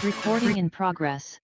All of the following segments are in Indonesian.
Recording in progress.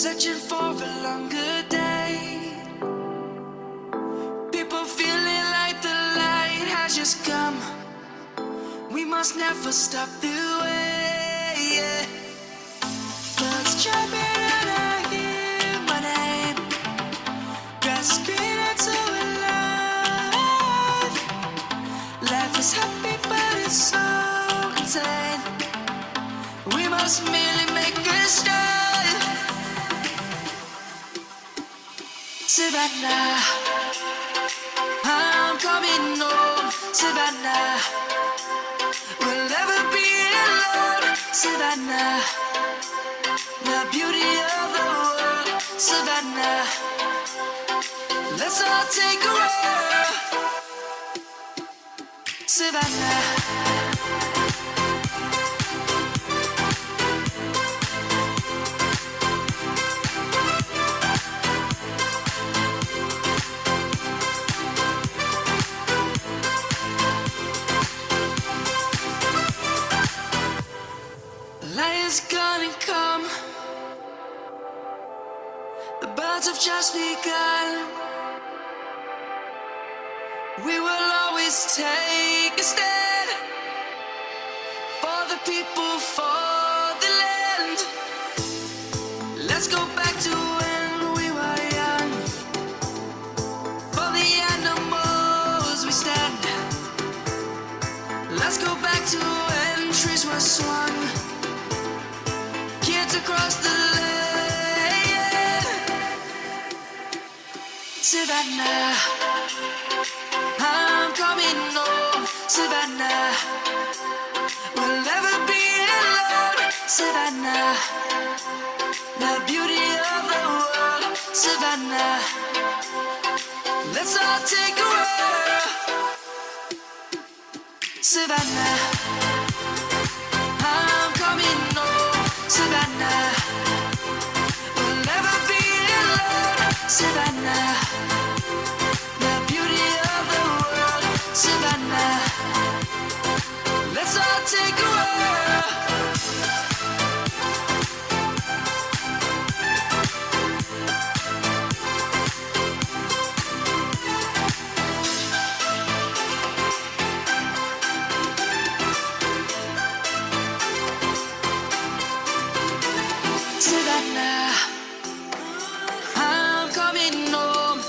searching for a longer day. People feeling like the light has just come. We must never stop the way, yeah. Birds chirping and I hear my name. Grass green and so alive. Life is happy but it's so insane. We must merely make a start. Savannah, I'm coming home. Savannah, we'll never be alone. Savannah, the beauty of the world. Savannah, let's all take a walk. Savannah, light is gonna come. The birds have just begun. We will always take a stand for the people, for the land. Let's go back to when we were young. For the animals we stand. Let's go back to when trees were swung. Kids across the land. Savannah, I'm coming home. Savannah, we'll never be alone. Savannah, the beauty of the world. Savannah, let's all take a walk. Savannah, I'm coming home. Savannah, we'll never be alone. Savannah, the beauty of the world. Savannah, let's all take a walk. Savannah, I'm coming home.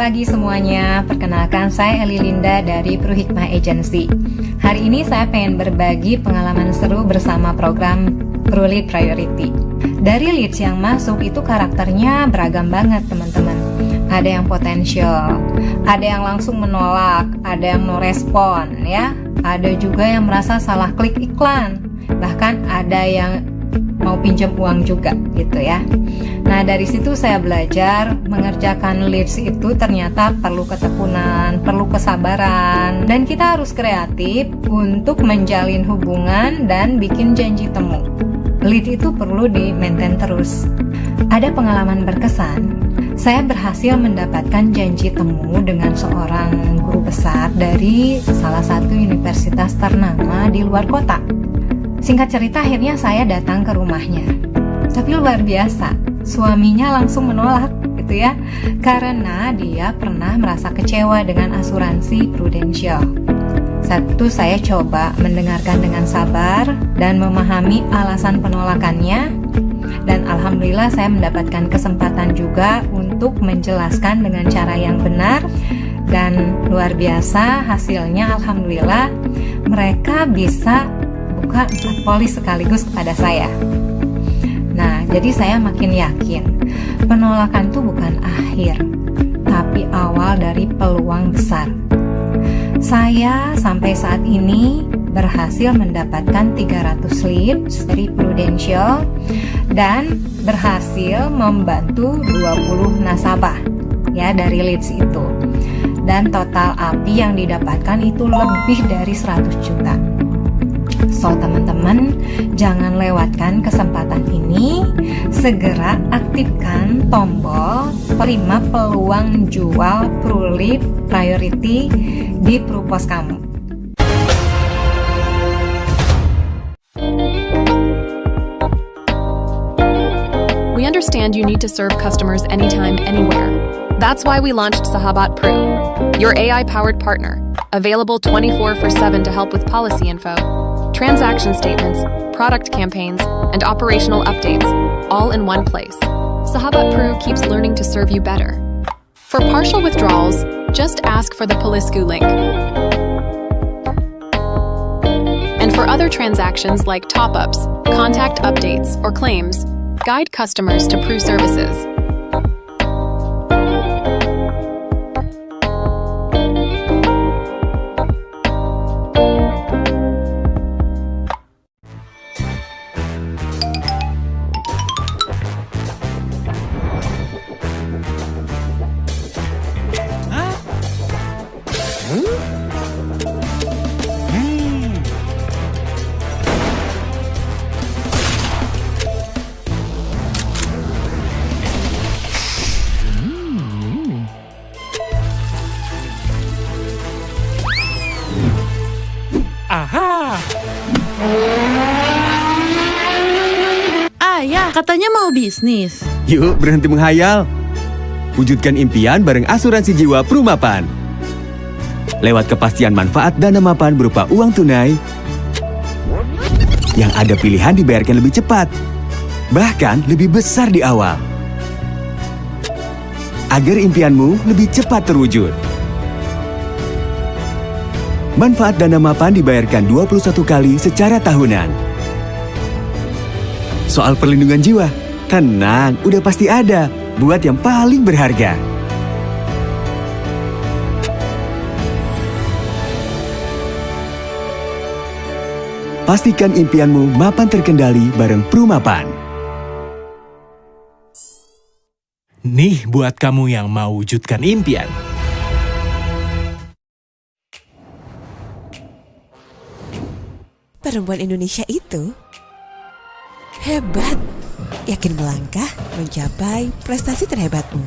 pagi semuanya, perkenalkan saya Eli Linda dari Pru Hikmah Agency. Hari ini saya pengen berbagi pengalaman seru bersama program Pru Lead Priority. Dari leads yang masuk itu karakternya beragam banget teman-teman. Ada yang potensial, ada yang langsung menolak, ada yang no respon ya. Ada juga yang merasa salah klik iklan, bahkan ada yang mau pinjam uang juga gitu ya. Nah dari situ saya belajar mengerjakan leads itu ternyata perlu ketekunan, perlu kesabaran, dan kita harus kreatif untuk menjalin hubungan dan bikin janji temu. Lead itu perlu di-maintain terus. Ada pengalaman berkesan, saya berhasil mendapatkan janji temu dengan seorang guru besar dari salah satu universitas ternama di luar kota. Singkat cerita akhirnya saya datang ke rumahnya. Tapi luar biasa, suaminya langsung menolak gitu ya, karena dia pernah merasa kecewa dengan asuransi Prudential. Satu, saya coba mendengarkan dengan sabar dan memahami alasan penolakannya. Dan alhamdulillah saya mendapatkan kesempatan juga untuk menjelaskan dengan cara yang benar. Dan luar biasa hasilnya, alhamdulillah mereka bisa buka 4 polis sekaligus kepada saya. Nah, jadi saya makin yakin penolakan itu bukan akhir, tapi awal dari peluang besar. Saya sampai saat ini berhasil mendapatkan 300 leads dari Prudential dan berhasil membantu 20 nasabah ya dari leads itu. Dan total API yang didapatkan itu lebih dari 100 juta. So teman-teman, jangan lewatkan kesempatan ini, segera aktifkan tombol terima peluang jual Pru Lead Priority di Pru Pos kamu. We understand you need to serve customers anytime, anywhere. That's why we launched Sahabat Pru, your AI-powered partner, available 24/7 to help with policy info, transaction statements, product campaigns, and operational updates, all in one place. Sahabat Pru keeps learning to serve you better. For partial withdrawals, just ask for the Polisku link. And for other transactions like top-ups, contact updates, or claims, guide customers to Pru services. Aha. Ayah, katanya mau bisnis. Yuk berhenti menghayal. Wujudkan impian bareng asuransi jiwa Pemaparan. Lewat kepastian manfaat dana mapan berupa uang tunai, yang ada pilihan dibayarkan lebih cepat, bahkan lebih besar di awal. Agar impianmu lebih cepat terwujud. Manfaat dana mapan dibayarkan 21 kali secara tahunan. Soal perlindungan jiwa, tenang, udah pasti ada buat yang paling berharga. Pastikan impianmu mapan terkendali bareng Pemaparan. Nih buat kamu yang mau wujudkan impian. Perempuan Indonesia itu hebat, yakin melangkah mencapai prestasi terhebatmu.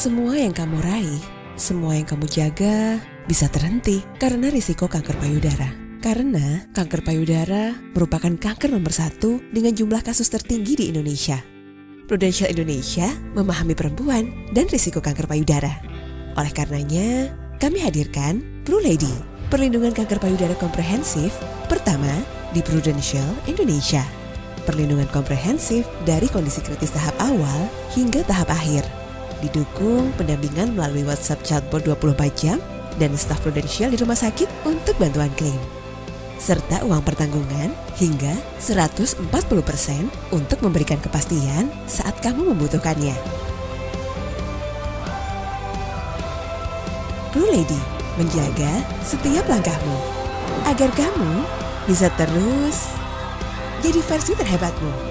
semua yang kamu raih, semua yang kamu jaga bisa terhenti karena risiko kanker payudara. Karena kanker payudara merupakan kanker nomor 1 dengan jumlah kasus tertinggi di Indonesia. Prudential Indonesia memahami perempuan dan risiko kanker payudara. Oleh karenanya, kami hadirkan PruLady, perlindungan kanker payudara komprehensif pertama di Prudential Indonesia. Perlindungan komprehensif dari kondisi kritis tahap awal hingga tahap akhir. Didukung pendampingan melalui WhatsApp chatbot 24 jam dan staf Prudential di rumah sakit untuk bantuan klaim. Serta uang pertanggungan hingga 140% untuk memberikan kepastian saat kamu membutuhkannya. PruLady menjaga setiap langkahmu agar kamu bisa terus jadi versi terhebatmu.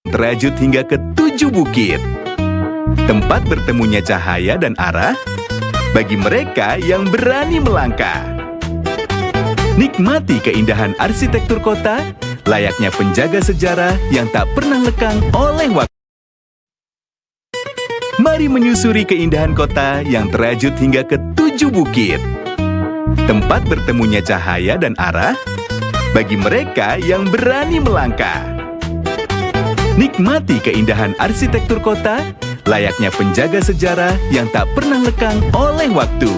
Terajut hingga ke 7 bukit. Tempat bertemunya cahaya dan arah bagi mereka yang berani melangkah. Nikmati keindahan arsitektur kota, layaknya penjaga sejarah yang tak pernah lekang oleh waktu. Mari menyusuri keindahan kota yang terajut hingga ke 7 bukit. Tempat bertemunya cahaya dan arah bagi mereka yang berani melangkah. Nikmati keindahan arsitektur kota, layaknya penjaga sejarah yang tak pernah lekang oleh waktu.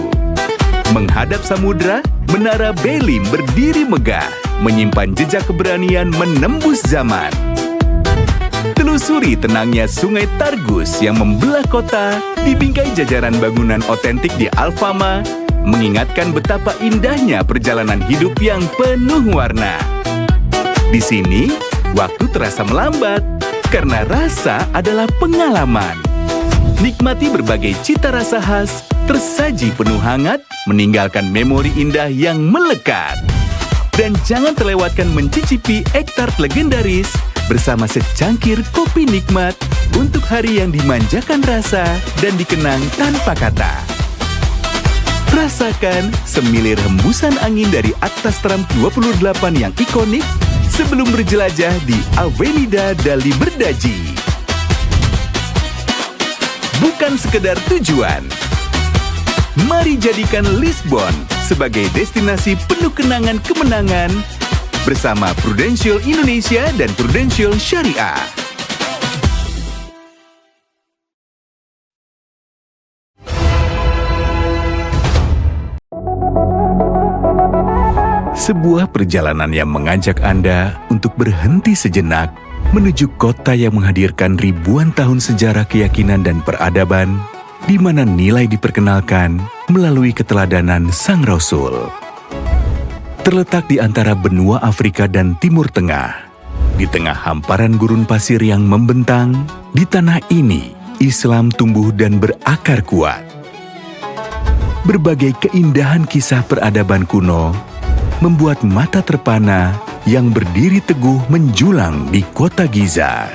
Menghadap samudra, Menara Belim berdiri megah, menyimpan jejak keberanian menembus zaman. Telusuri tenangnya Sungai Targus yang membelah kota, dibingkai jajaran bangunan otentik di Alfama, mengingatkan betapa indahnya perjalanan hidup yang penuh warna. Di sini, waktu terasa melambat, karena rasa adalah pengalaman. Nikmati berbagai cita rasa khas, tersaji penuh hangat, meninggalkan memori indah yang melekat. Dan jangan terlewatkan mencicipi egg tart legendaris bersama secangkir kopi nikmat untuk hari yang dimanjakan rasa dan dikenang tanpa kata. Rasakan semilir hembusan angin dari atas tram 28 yang ikonik sebelum berjelajah di Avenida Dali Berdaji. Bukan sekedar tujuan. Mari jadikan Lisbon sebagai destinasi penuh kenangan kemenangan bersama Prudential Indonesia dan Prudential Syariah. Sebuah perjalanan yang mengajak Anda untuk berhenti sejenak menuju kota yang menghadirkan ribuan tahun sejarah keyakinan dan peradaban, di mana nilai diperkenalkan melalui keteladanan Sang Rasul. Terletak di antara benua Afrika dan Timur Tengah, di tengah hamparan gurun pasir yang membentang, di tanah ini Islam tumbuh dan berakar kuat. Berbagai keindahan kisah peradaban kuno membuat mata terpana yang berdiri teguh menjulang di kota Giza.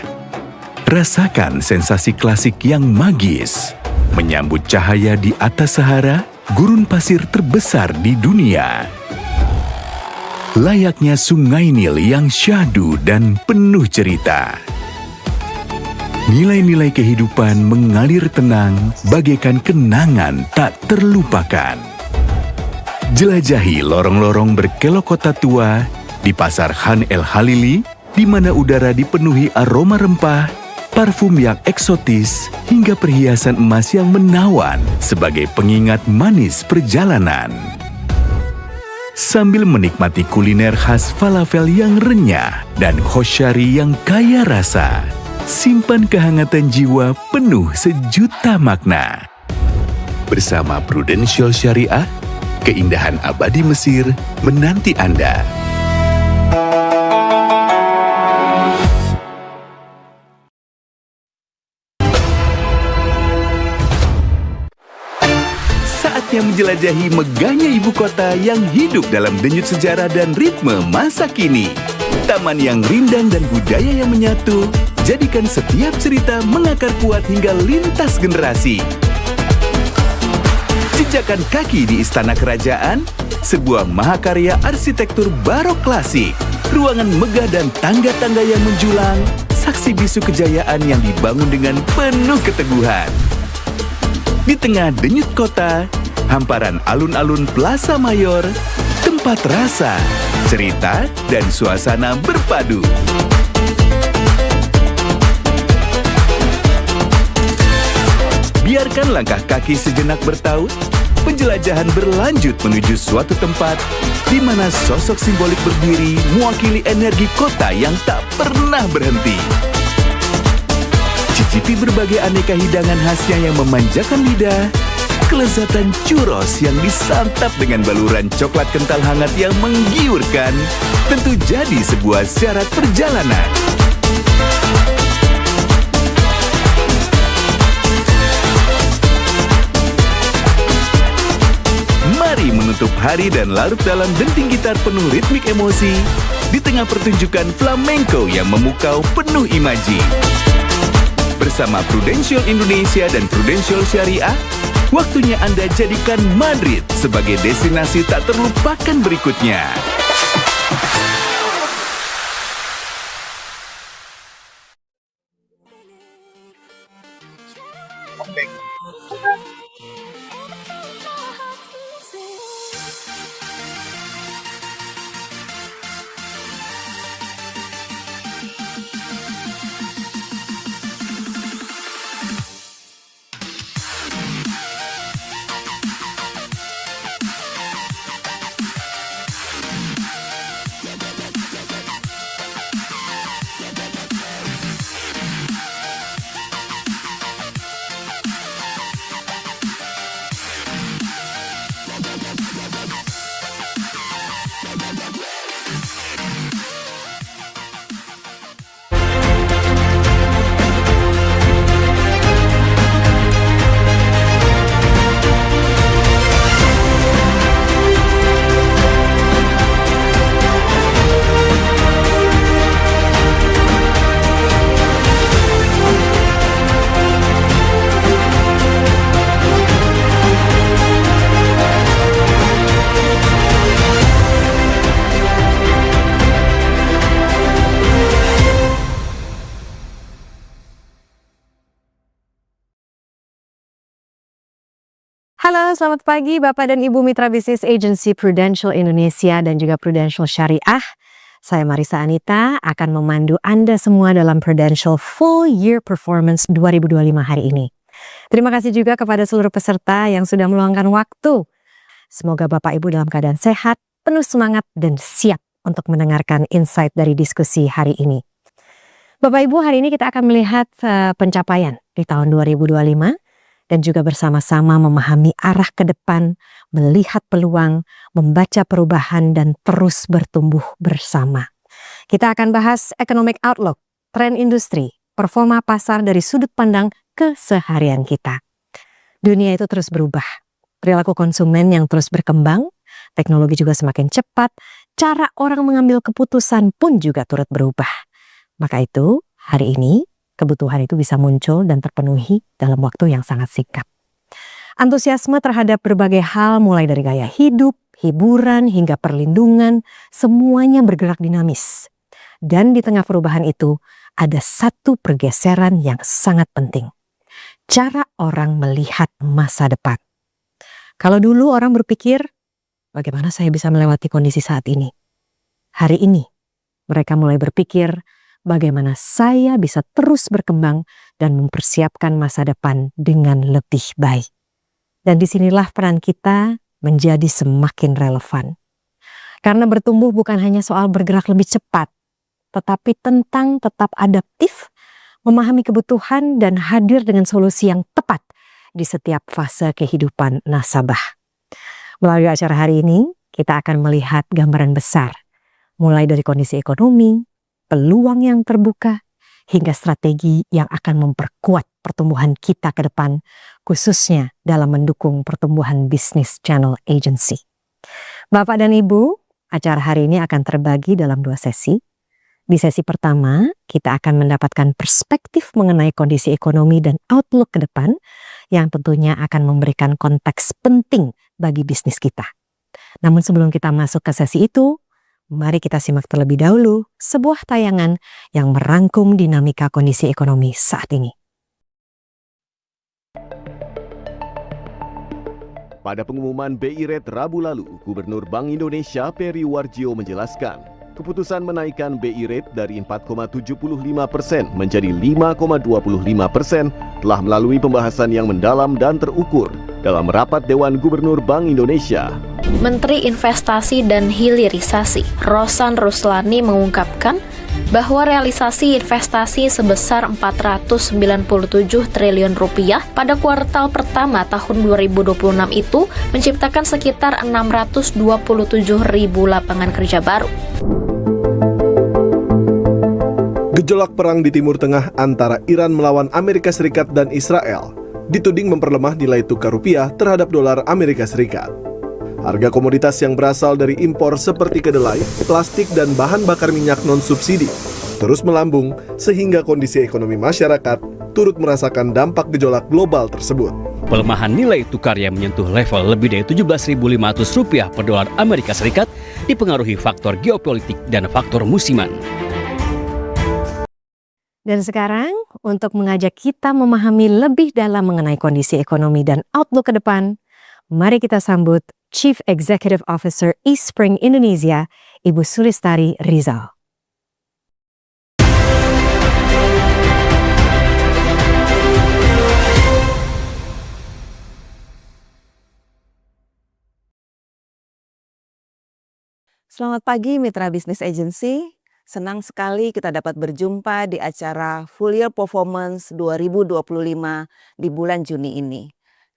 Rasakan sensasi klasik yang magis, menyambut cahaya di atas Sahara, gurun pasir terbesar di dunia. Layaknya Sungai Nil yang syahdu dan penuh cerita. Nilai-nilai kehidupan mengalir tenang bagaikan kenangan tak terlupakan. Jelajahi lorong-lorong berkelok kota tua di pasar Khan El Halili, di mana udara dipenuhi aroma rempah, parfum yang eksotis, hingga perhiasan emas yang menawan sebagai pengingat manis perjalanan. Sambil menikmati kuliner khas falafel yang renyah dan khosyari yang kaya rasa, simpan kehangatan jiwa penuh sejuta makna. Bersama Prudential Syariah, keindahan abadi Mesir menanti Anda. Saatnya menjelajahi megahnya ibu kota yang hidup dalam denyut sejarah dan ritme masa kini. Taman yang rindang dan budaya yang menyatu, jadikan setiap cerita mengakar kuat hingga lintas generasi. Jejakan kaki di Istana Kerajaan, sebuah mahakarya arsitektur barok klasik, ruangan megah dan tangga-tangga yang menjulang, saksi bisu kejayaan yang dibangun dengan penuh keteguhan. Di tengah denyut kota, hamparan alun-alun Plaza Mayor, tempat rasa, cerita, dan suasana berpadu. Biarkan langkah kaki sejenak bertaut, penjelajahan berlanjut menuju suatu tempat di mana sosok simbolik berdiri mewakili energi kota yang tak pernah berhenti. Cicipi berbagai aneka hidangan khasnya yang memanjakan lidah, kelezatan churros yang disantap dengan baluran coklat kental hangat yang menggiurkan, tentu jadi sebuah syarat perjalanan. Mari menutup hari dan larut dalam denting gitar penuh ritmik emosi di tengah pertunjukan flamenco yang memukau penuh imaji. Bersama Prudential Indonesia dan Prudential Syariah, waktunya Anda jadikan Madrid sebagai destinasi tak terlupakan berikutnya. Halo, selamat pagi Bapak dan Ibu Mitra Bisnis Agency Prudential Indonesia dan juga Prudential Syariah. Saya Marissa Anita akan memandu Anda semua dalam Prudential Full Year Performance 2025 hari ini. Terima kasih juga kepada seluruh peserta yang sudah meluangkan waktu. Semoga Bapak Ibu dalam keadaan sehat, penuh semangat, dan siap untuk mendengarkan insight dari diskusi hari ini. Bapak Ibu, hari ini kita akan melihat pencapaian di tahun 2025. Dan juga bersama-sama memahami arah ke depan, melihat peluang, membaca perubahan, dan terus bertumbuh bersama. Kita akan bahas economic outlook, tren industri, performa pasar dari sudut pandang keseharian kita. Dunia itu terus berubah, perilaku konsumen yang terus berkembang, teknologi juga semakin cepat, cara orang mengambil keputusan pun juga turut berubah. Maka itu, hari ini, kebutuhan itu bisa muncul dan terpenuhi dalam waktu yang sangat singkat. Antusiasme terhadap berbagai hal mulai dari gaya hidup, hiburan, hingga perlindungan, semuanya bergerak dinamis. Dan di tengah perubahan itu, ada satu pergeseran yang sangat penting. Cara orang melihat masa depan. Kalau dulu orang berpikir, bagaimana saya bisa melewati kondisi saat ini? Hari ini, mereka mulai berpikir, bagaimana saya bisa terus berkembang dan mempersiapkan masa depan dengan lebih baik. Dan disinilah peran kita menjadi semakin relevan. Karena bertumbuh bukan hanya soal bergerak lebih cepat, tetapi tentang tetap adaptif, memahami kebutuhan dan hadir dengan solusi yang tepat di setiap fase kehidupan nasabah. Melalui acara hari ini, kita akan melihat gambaran besar, mulai dari kondisi ekonomi, peluang yang terbuka, hingga strategi yang akan memperkuat pertumbuhan kita ke depan, khususnya dalam mendukung pertumbuhan bisnis channel agency. Bapak dan Ibu, acara hari ini akan terbagi dalam 2 sesi. Di sesi pertama, kita akan mendapatkan perspektif mengenai kondisi ekonomi dan outlook ke depan yang tentunya akan memberikan konteks penting bagi bisnis kita. Namun sebelum kita masuk ke sesi itu, mari kita simak terlebih dahulu sebuah tayangan yang merangkum dinamika kondisi ekonomi saat ini. Pada pengumuman BI Rate Rabu lalu, Gubernur Bank Indonesia Peri Warjio menjelaskan, keputusan menaikkan BI Rate dari 4,75% menjadi 5,25% telah melalui pembahasan yang mendalam dan terukur dalam rapat Dewan Gubernur Bank Indonesia. Menteri Investasi dan Hilirisasi Rosan Ruslani mengungkapkan bahwa realisasi investasi sebesar 497 triliun rupiah pada kuartal pertama tahun 2026 itu menciptakan sekitar 627 ribu lapangan kerja baru. Gejolak perang di Timur Tengah antara Iran melawan Amerika Serikat dan Israel dituding memperlemah nilai tukar rupiah terhadap dolar Amerika Serikat. Harga komoditas yang berasal dari impor seperti kedelai, plastik, dan bahan bakar minyak non-subsidi terus melambung sehingga kondisi ekonomi masyarakat turut merasakan dampak gejolak global tersebut. Pelemahan nilai tukar yang menyentuh level lebih dari Rp17.500 per dolar Amerika Serikat dipengaruhi faktor geopolitik dan faktor musiman. Dan sekarang, untuk mengajak kita memahami lebih dalam mengenai kondisi ekonomi dan outlook ke depan, mari kita sambut Chief Executive Officer Eastspring Indonesia, Ibu Sulystari Rizal. Selamat pagi Mitra Bisnis Agency. Senang sekali kita dapat berjumpa di acara Full Year Performance 2025 di bulan Juni ini.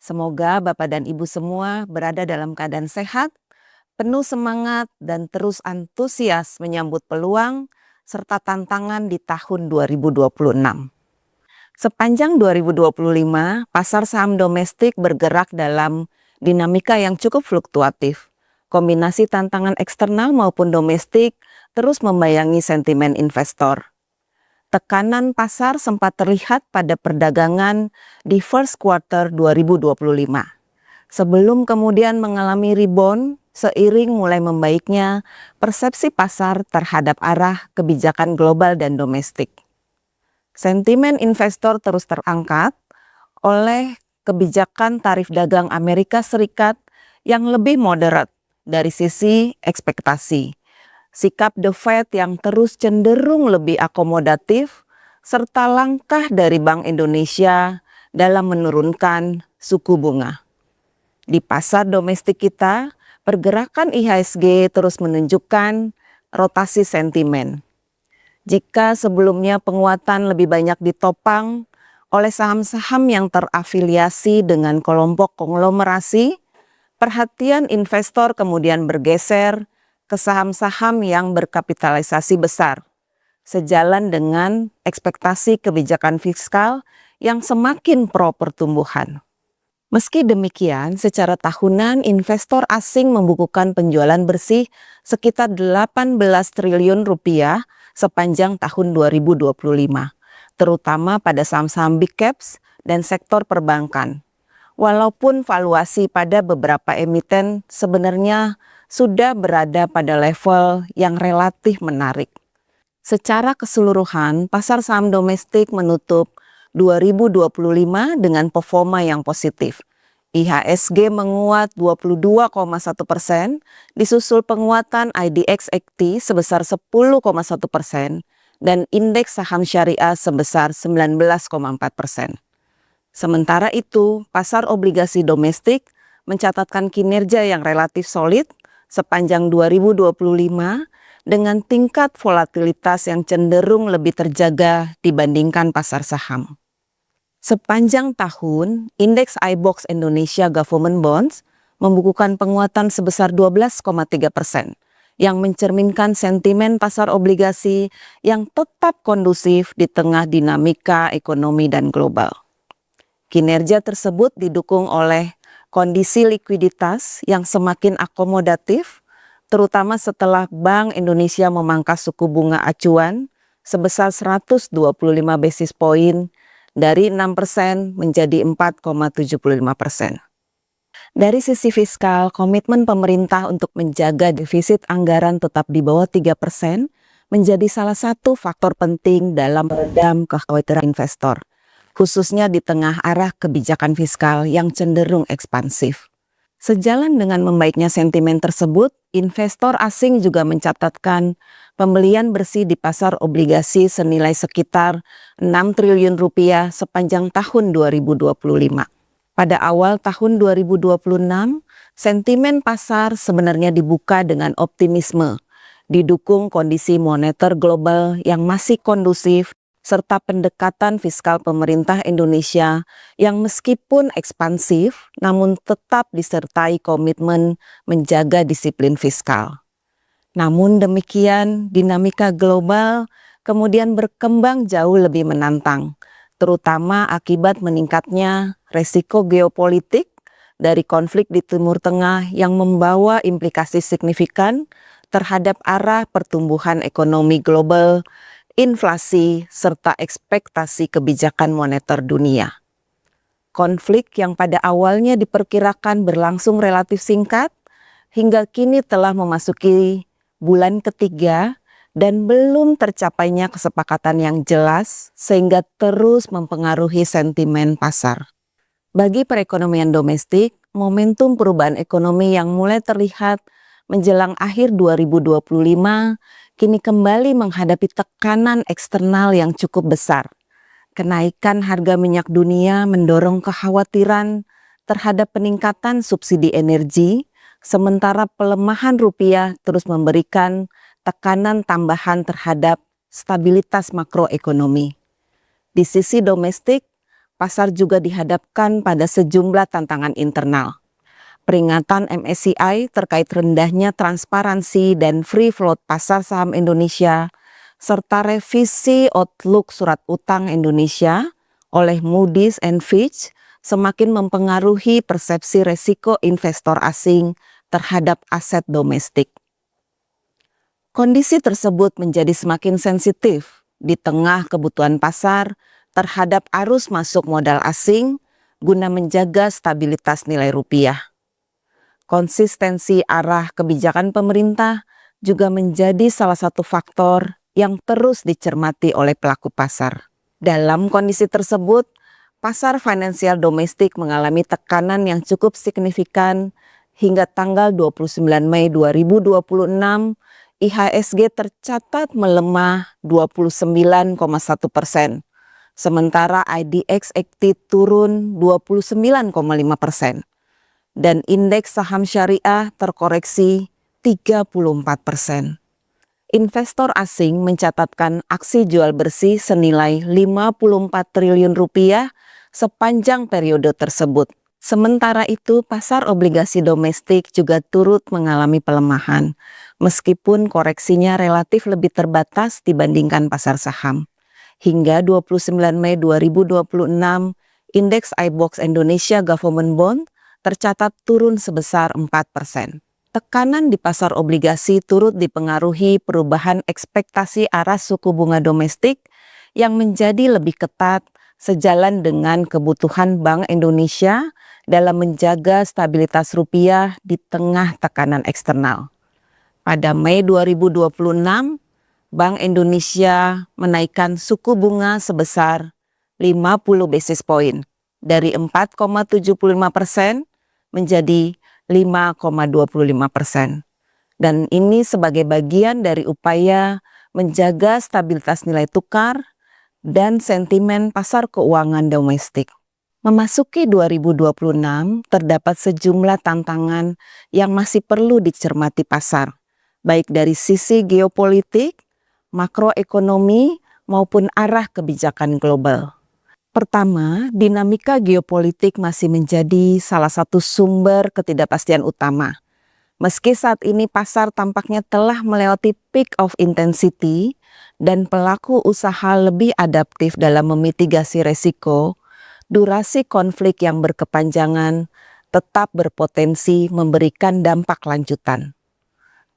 Semoga Bapak dan Ibu semua berada dalam keadaan sehat, penuh semangat dan terus antusias menyambut peluang serta tantangan di tahun 2026. Sepanjang 2025, pasar saham domestik bergerak dalam dinamika yang cukup fluktuatif. Kombinasi tantangan eksternal maupun domestik terus membayangi sentimen investor. Tekanan pasar sempat terlihat pada perdagangan di first quarter 2025. Sebelum kemudian mengalami rebound seiring mulai membaiknya persepsi pasar terhadap arah kebijakan global dan domestik. Sentimen investor terus terangkat oleh kebijakan tarif dagang Amerika Serikat yang lebih moderat dari sisi ekspektasi. Sikap The Fed yang terus cenderung lebih akomodatif, serta langkah dari Bank Indonesia dalam menurunkan suku bunga. Di pasar domestik kita, pergerakan IHSG terus menunjukkan rotasi sentimen. Jika sebelumnya penguatan lebih banyak ditopang oleh saham-saham yang terafiliasi dengan kelompok konglomerasi, perhatian investor kemudian bergeser ke saham-saham yang berkapitalisasi besar, sejalan dengan ekspektasi kebijakan fiskal yang semakin pro pertumbuhan. Meski demikian, secara tahunan investor asing membukukan penjualan bersih sekitar 18 triliun rupiah sepanjang tahun 2025, terutama pada saham-saham big caps dan sektor perbankan. Walaupun valuasi pada beberapa emiten sebenarnya sudah berada pada level yang relatif menarik. Secara keseluruhan, pasar saham domestik menutup 2025 dengan performa yang positif. IHSG menguat 22,1%, disusul penguatan IDX-EQT sebesar 10,1% dan indeks saham syariah sebesar 19,4%. Sementara itu, pasar obligasi domestik mencatatkan kinerja yang relatif solid sepanjang 2025 dengan tingkat volatilitas yang cenderung lebih terjaga dibandingkan pasar saham. Sepanjang tahun, indeks iBoxx Indonesia Government Bonds membukukan penguatan sebesar 12,3%, yang mencerminkan sentimen pasar obligasi yang tetap kondusif di tengah dinamika ekonomi dan global. Kinerja tersebut didukung oleh kondisi likuiditas yang semakin akomodatif, terutama setelah Bank Indonesia memangkas suku bunga acuan sebesar 125 basis point dari 6% menjadi 4,75%. Dari sisi fiskal, komitmen pemerintah untuk menjaga defisit anggaran tetap di bawah 3% menjadi salah satu faktor penting dalam meredam kekhawatiran investor, khususnya di tengah arah kebijakan fiskal yang cenderung ekspansif. Sejalan dengan membaiknya sentimen tersebut, investor asing juga mencatatkan pembelian bersih di pasar obligasi senilai sekitar 6 triliun rupiah sepanjang tahun 2025. Pada awal tahun 2026, sentimen pasar sebenarnya dibuka dengan optimisme, didukung kondisi moneter global yang masih kondusif serta pendekatan fiskal pemerintah Indonesia yang meskipun ekspansif namun tetap disertai komitmen menjaga disiplin fiskal. Namun demikian, dinamika global kemudian berkembang jauh lebih menantang, terutama akibat meningkatnya resiko geopolitik dari konflik di Timur Tengah yang membawa implikasi signifikan terhadap arah pertumbuhan ekonomi global, inflasi, serta ekspektasi kebijakan moneter dunia. Konflik yang pada awalnya diperkirakan berlangsung relatif singkat, hingga kini telah memasuki bulan ketiga dan belum tercapainya kesepakatan yang jelas sehingga terus mempengaruhi sentimen pasar. Bagi perekonomian domestik, momentum perubahan ekonomi yang mulai terlihat menjelang akhir 2025 kini kembali menghadapi tekanan eksternal yang cukup besar. Kenaikan harga minyak dunia mendorong kekhawatiran terhadap peningkatan subsidi energi, sementara pelemahan rupiah terus memberikan tekanan tambahan terhadap stabilitas makroekonomi. Di sisi domestik, pasar juga dihadapkan pada sejumlah tantangan internal. Peringatan MSCI terkait rendahnya transparansi dan free float pasar saham Indonesia, serta revisi outlook surat utang Indonesia oleh Moody's and Fitch semakin mempengaruhi persepsi resiko investor asing terhadap aset domestik. Kondisi tersebut menjadi semakin sensitif di tengah kebutuhan pasar terhadap arus masuk modal asing guna menjaga stabilitas nilai rupiah. Konsistensi arah kebijakan pemerintah juga menjadi salah satu faktor yang terus dicermati oleh pelaku pasar. Dalam kondisi tersebut, pasar finansial domestik mengalami tekanan yang cukup signifikan hingga tanggal 29 Mei 2026, IHSG tercatat melemah 29,1%, sementara IDX-EQT turun 29,5%. Dan indeks saham syariah terkoreksi 34%. Investor asing mencatatkan aksi jual bersih senilai 54 triliun rupiah sepanjang periode tersebut. Sementara itu, pasar obligasi domestik juga turut mengalami pelemahan, meskipun koreksinya relatif lebih terbatas dibandingkan pasar saham. Hingga 29 Mei 2026, indeks iBoxx Indonesia Government Bond tercatat turun sebesar 4%. Tekanan di pasar obligasi turut dipengaruhi perubahan ekspektasi arah suku bunga domestik yang menjadi lebih ketat sejalan dengan kebutuhan Bank Indonesia dalam menjaga stabilitas rupiah di tengah tekanan eksternal. Pada Mei 2026, Bank Indonesia menaikkan suku bunga sebesar 50 basis point dari 4,75% menjadi 5,25%. Dan ini sebagai bagian dari upaya menjaga stabilitas nilai tukar dan sentimen pasar keuangan domestik. Memasuki 2026, terdapat sejumlah tantangan yang masih perlu dicermati pasar, baik dari sisi geopolitik, makroekonomi, maupun arah kebijakan global. Pertama, dinamika geopolitik masih menjadi salah satu sumber ketidakpastian utama. Meski saat ini pasar tampaknya telah melewati peak of intensity dan pelaku usaha lebih adaptif dalam memitigasi resiko, durasi konflik yang berkepanjangan tetap berpotensi memberikan dampak lanjutan,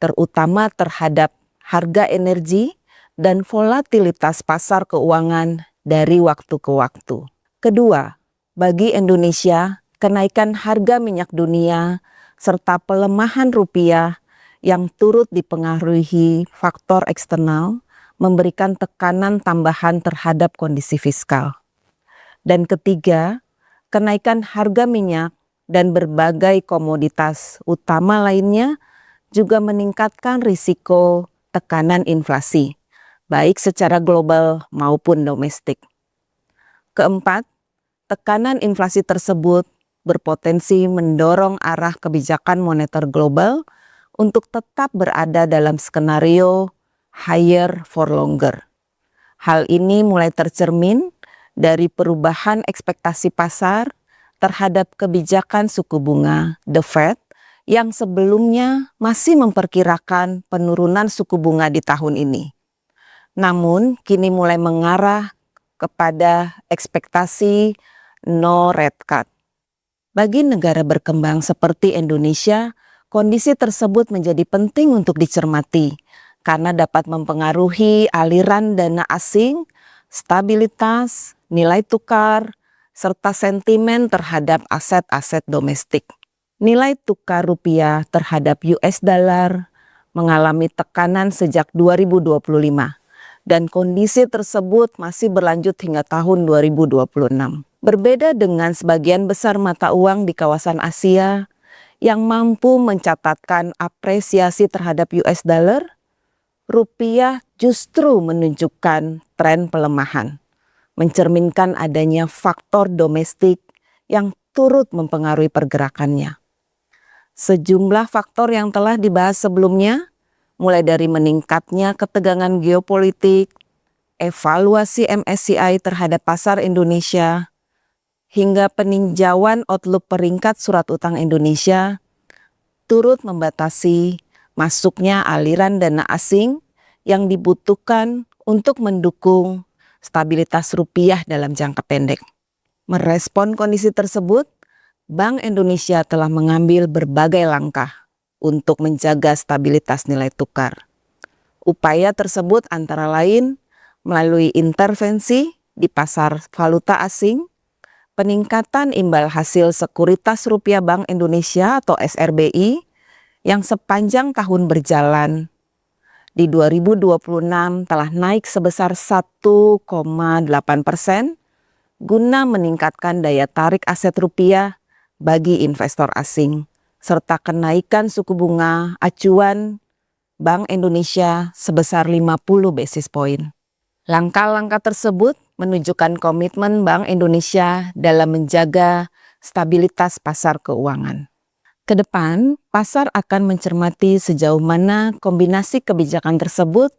terutama terhadap harga energi dan volatilitas pasar keuangan dari waktu ke waktu. Kedua, bagi Indonesia, kenaikan harga minyak dunia serta pelemahan rupiah yang turut dipengaruhi faktor eksternal memberikan tekanan tambahan terhadap kondisi fiskal. Dan ketiga, kenaikan harga minyak dan berbagai komoditas utama lainnya juga meningkatkan risiko tekanan inflasi, baik secara global maupun domestik. Keempat, tekanan inflasi tersebut berpotensi mendorong arah kebijakan moneter global untuk tetap berada dalam skenario higher for longer. Hal ini mulai tercermin dari perubahan ekspektasi pasar terhadap kebijakan suku bunga The Fed yang sebelumnya masih memperkirakan penurunan suku bunga di tahun ini. Namun kini mulai mengarah kepada ekspektasi no rate cut. Bagi negara berkembang seperti Indonesia, kondisi tersebut menjadi penting untuk dicermati karena dapat mempengaruhi aliran dana asing, stabilitas, nilai tukar, serta sentimen terhadap aset-aset domestik. Nilai tukar rupiah terhadap US dollar mengalami tekanan sejak 2025 dan kondisi tersebut masih berlanjut hingga tahun 2026. Berbeda dengan sebagian besar mata uang di kawasan Asia yang mampu mencatatkan apresiasi terhadap US dollar, rupiah justru menunjukkan tren pelemahan, mencerminkan adanya faktor domestik yang turut mempengaruhi pergerakannya. Sejumlah faktor yang telah dibahas sebelumnya, mulai dari meningkatnya ketegangan geopolitik, evaluasi MSCI terhadap pasar Indonesia, hingga peninjauan outlook peringkat surat utang Indonesia, turut membatasi masuknya aliran dana asing yang dibutuhkan untuk mendukung stabilitas rupiah dalam jangka pendek. Merespon kondisi tersebut, Bank Indonesia telah mengambil berbagai langkah untuk menjaga stabilitas nilai tukar. Upaya tersebut antara lain melalui intervensi di pasar valuta asing, peningkatan imbal hasil sekuritas rupiah Bank Indonesia atau SRBI yang sepanjang tahun berjalan di 2026 telah naik sebesar 1,8% guna meningkatkan daya tarik aset rupiah bagi investor asing, serta kenaikan suku bunga acuan Bank Indonesia sebesar 50 basis point. Langkah-langkah tersebut menunjukkan komitmen Bank Indonesia dalam menjaga stabilitas pasar keuangan. Kedepan, pasar akan mencermati sejauh mana kombinasi kebijakan tersebut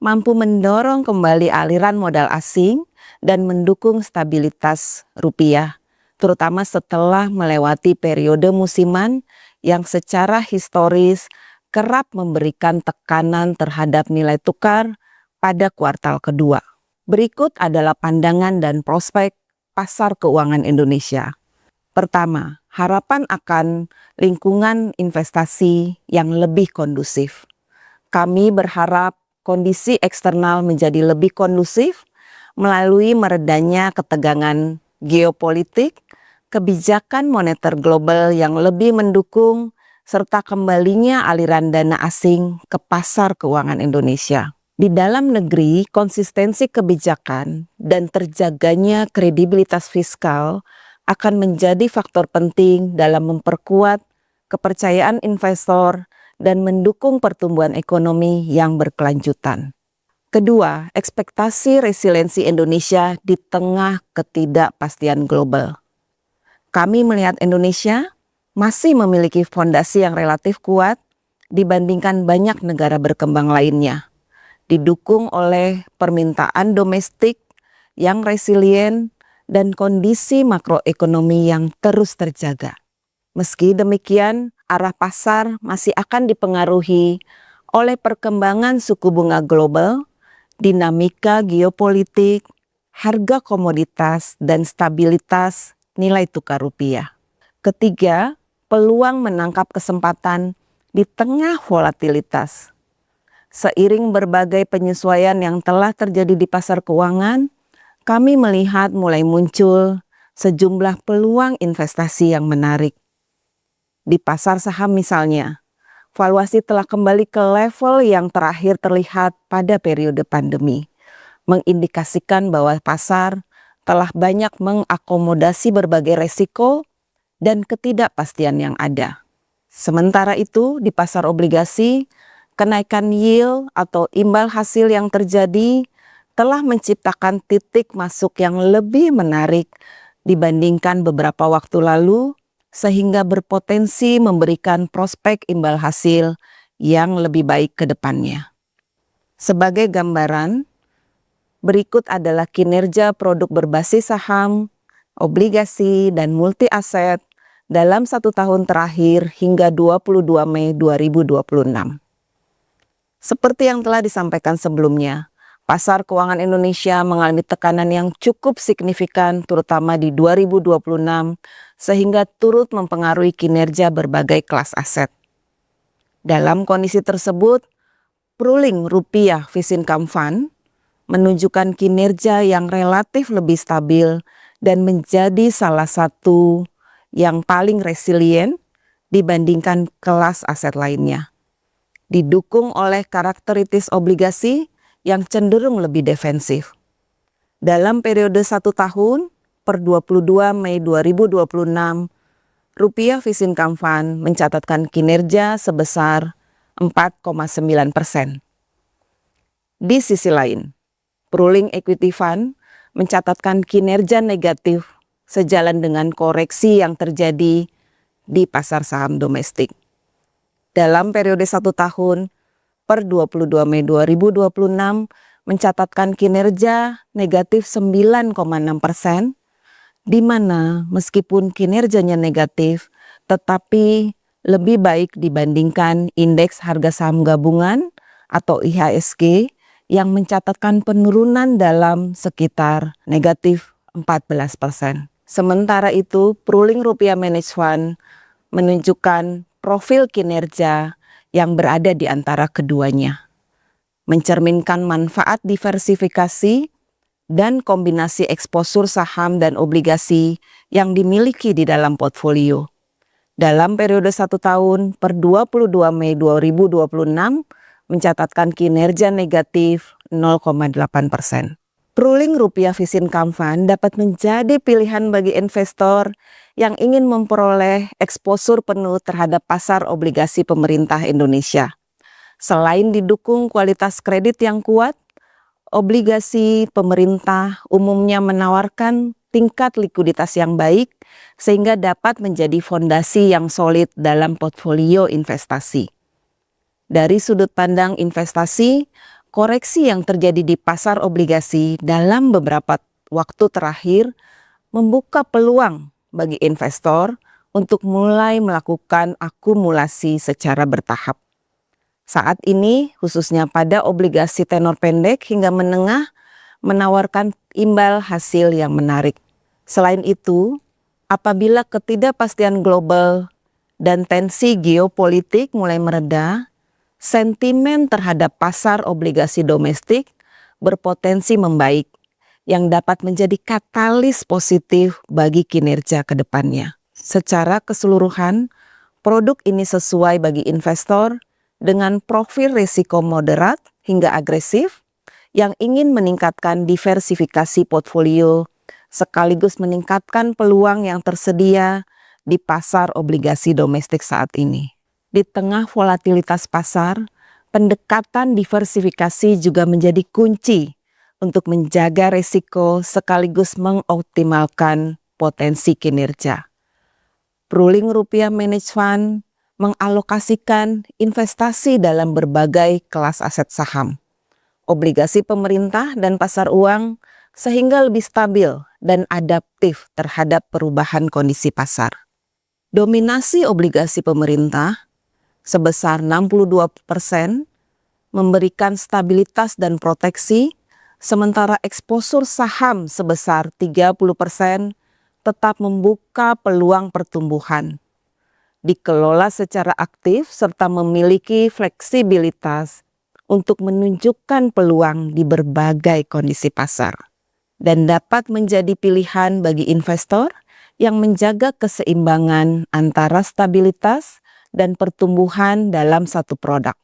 mampu mendorong kembali aliran modal asing dan mendukung stabilitas rupiah, terutama setelah melewati periode musiman yang secara historis kerap memberikan tekanan terhadap nilai tukar pada kuartal kedua. Berikut adalah pandangan dan prospek pasar keuangan Indonesia. Pertama, harapan akan lingkungan investasi yang lebih kondusif. Kami berharap kondisi eksternal menjadi lebih kondusif melalui meredanya ketegangan geopolitik, kebijakan moneter global yang lebih mendukung, serta kembalinya aliran dana asing ke pasar keuangan Indonesia. Di dalam negeri, konsistensi kebijakan dan terjaganya kredibilitas fiskal akan menjadi faktor penting dalam memperkuat kepercayaan investor dan mendukung pertumbuhan ekonomi yang berkelanjutan. Kedua, ekspektasi resiliensi Indonesia di tengah ketidakpastian global. Kami melihat Indonesia masih memiliki fondasi yang relatif kuat dibandingkan banyak negara berkembang lainnya, didukung oleh permintaan domestik yang resilient dan kondisi makroekonomi yang terus terjaga. Meski demikian, arah pasar masih akan dipengaruhi oleh perkembangan suku bunga global, dinamika geopolitik, harga komoditas, dan stabilitas nilai tukar rupiah. Ketiga, peluang menangkap kesempatan di tengah volatilitas. Seiring berbagai penyesuaian yang telah terjadi di pasar keuangan, kami melihat mulai muncul sejumlah peluang investasi yang menarik. Di pasar saham misalnya, valuasi telah kembali ke level yang terakhir terlihat pada periode pandemi, mengindikasikan bahwa pasar telah banyak mengakomodasi berbagai resiko dan ketidakpastian yang ada. Sementara itu, di pasar obligasi, kenaikan yield atau imbal hasil yang terjadi telah menciptakan titik masuk yang lebih menarik dibandingkan beberapa waktu lalu, sehingga berpotensi memberikan prospek imbal hasil yang lebih baik ke depannya. Sebagai gambaran, berikut adalah kinerja produk berbasis saham, obligasi, dan multi aset dalam 1 tahun terakhir hingga 22 Mei 2026. Seperti yang telah disampaikan sebelumnya, pasar keuangan Indonesia mengalami tekanan yang cukup signifikan terutama di 2026 sehingga turut mempengaruhi kinerja berbagai kelas aset. Dalam kondisi tersebut, pooling rupiah fixed income fund menunjukkan kinerja yang relatif lebih stabil dan menjadi salah satu yang paling resilient dibandingkan kelas aset lainnya. Didukung oleh karakteristik obligasi yang cenderung lebih defensif. Dalam periode 1 tahun per 22 Mei 2026, rupiah fixed income fund mencatatkan kinerja sebesar 4,9%. Di sisi lain, pooling equity fund mencatatkan kinerja negatif sejalan dengan koreksi yang terjadi di pasar saham domestik. Dalam periode 1 tahun per 22 Mei 2026 mencatatkan kinerja negatif 9,6%, di mana meskipun kinerjanya negatif, tetapi lebih baik dibandingkan indeks harga saham gabungan atau IHSG yang mencatatkan penurunan dalam sekitar negatif 14%. Sementara itu, pooling rupiah managed fund menunjukkan profil kinerja yang berada di antara keduanya, mencerminkan manfaat diversifikasi dan kombinasi eksposur saham dan obligasi yang dimiliki di dalam portfolio. Dalam periode 1 tahun per 22 Mei 2026 mencatatkan kinerja negatif 0,8%. Pooling rupiah fixed income fund dapat menjadi pilihan bagi investor yang ingin memperoleh eksposur penuh terhadap pasar obligasi pemerintah Indonesia. Selain didukung kualitas kredit yang kuat, obligasi pemerintah umumnya menawarkan tingkat likuiditas yang baik sehingga dapat menjadi fondasi yang solid dalam portfolio investasi. Dari sudut pandang investasi, koreksi yang terjadi di pasar obligasi dalam beberapa waktu terakhir membuka peluang bagi investor untuk mulai melakukan akumulasi secara bertahap. Saat ini, khususnya pada obligasi tenor pendek hingga menengah, menawarkan imbal hasil yang menarik. Selain itu, apabila ketidakpastian global dan tensi geopolitik mulai mereda, sentimen terhadap pasar obligasi domestik berpotensi membaik yang dapat menjadi katalis positif bagi kinerja ke depannya. Secara keseluruhan, produk ini sesuai bagi investor dengan profil risiko moderat hingga agresif yang ingin meningkatkan diversifikasi portfolio sekaligus meningkatkan peluang yang tersedia di pasar obligasi domestik saat ini. Di tengah volatilitas pasar, pendekatan diversifikasi juga menjadi kunci untuk menjaga risiko sekaligus mengoptimalkan potensi kinerja. Pruling Rupiah Managed Fund mengalokasikan investasi dalam berbagai kelas aset saham, obligasi pemerintah dan pasar uang sehingga lebih stabil dan adaptif terhadap perubahan kondisi pasar. Dominasi obligasi pemerintah sebesar 62% memberikan stabilitas dan proteksi, sementara eksposur saham sebesar 30% tetap membuka peluang pertumbuhan. Dikelola secara aktif serta memiliki fleksibilitas untuk menunjukkan peluang di berbagai kondisi pasar dan dapat menjadi pilihan bagi investor yang menjaga keseimbangan antara stabilitas dan pertumbuhan dalam satu produk.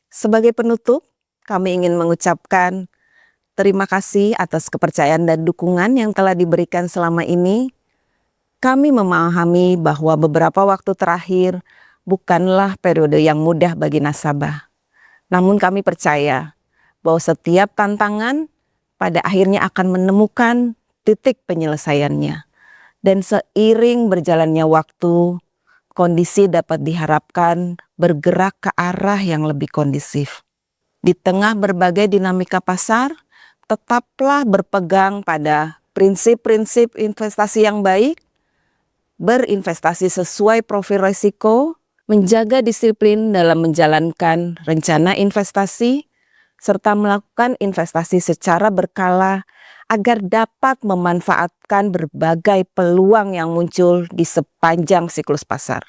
Sebagai penutup, kami ingin mengucapkan terima kasih atas kepercayaan dan dukungan yang telah diberikan selama ini. Kami memahami bahwa beberapa waktu terakhir bukanlah periode yang mudah bagi nasabah. Namun kami percaya bahwa setiap tantangan pada akhirnya akan menemukan titik penyelesaiannya. Dan seiring berjalannya waktu, kondisi dapat diharapkan bergerak ke arah yang lebih kondisif. Di tengah berbagai dinamika pasar, tetaplah berpegang pada prinsip-prinsip investasi yang baik, berinvestasi sesuai profil risiko, menjaga disiplin dalam menjalankan rencana investasi, serta melakukan investasi secara berkala agar dapat memanfaatkan berbagai peluang yang muncul di sepanjang siklus pasar.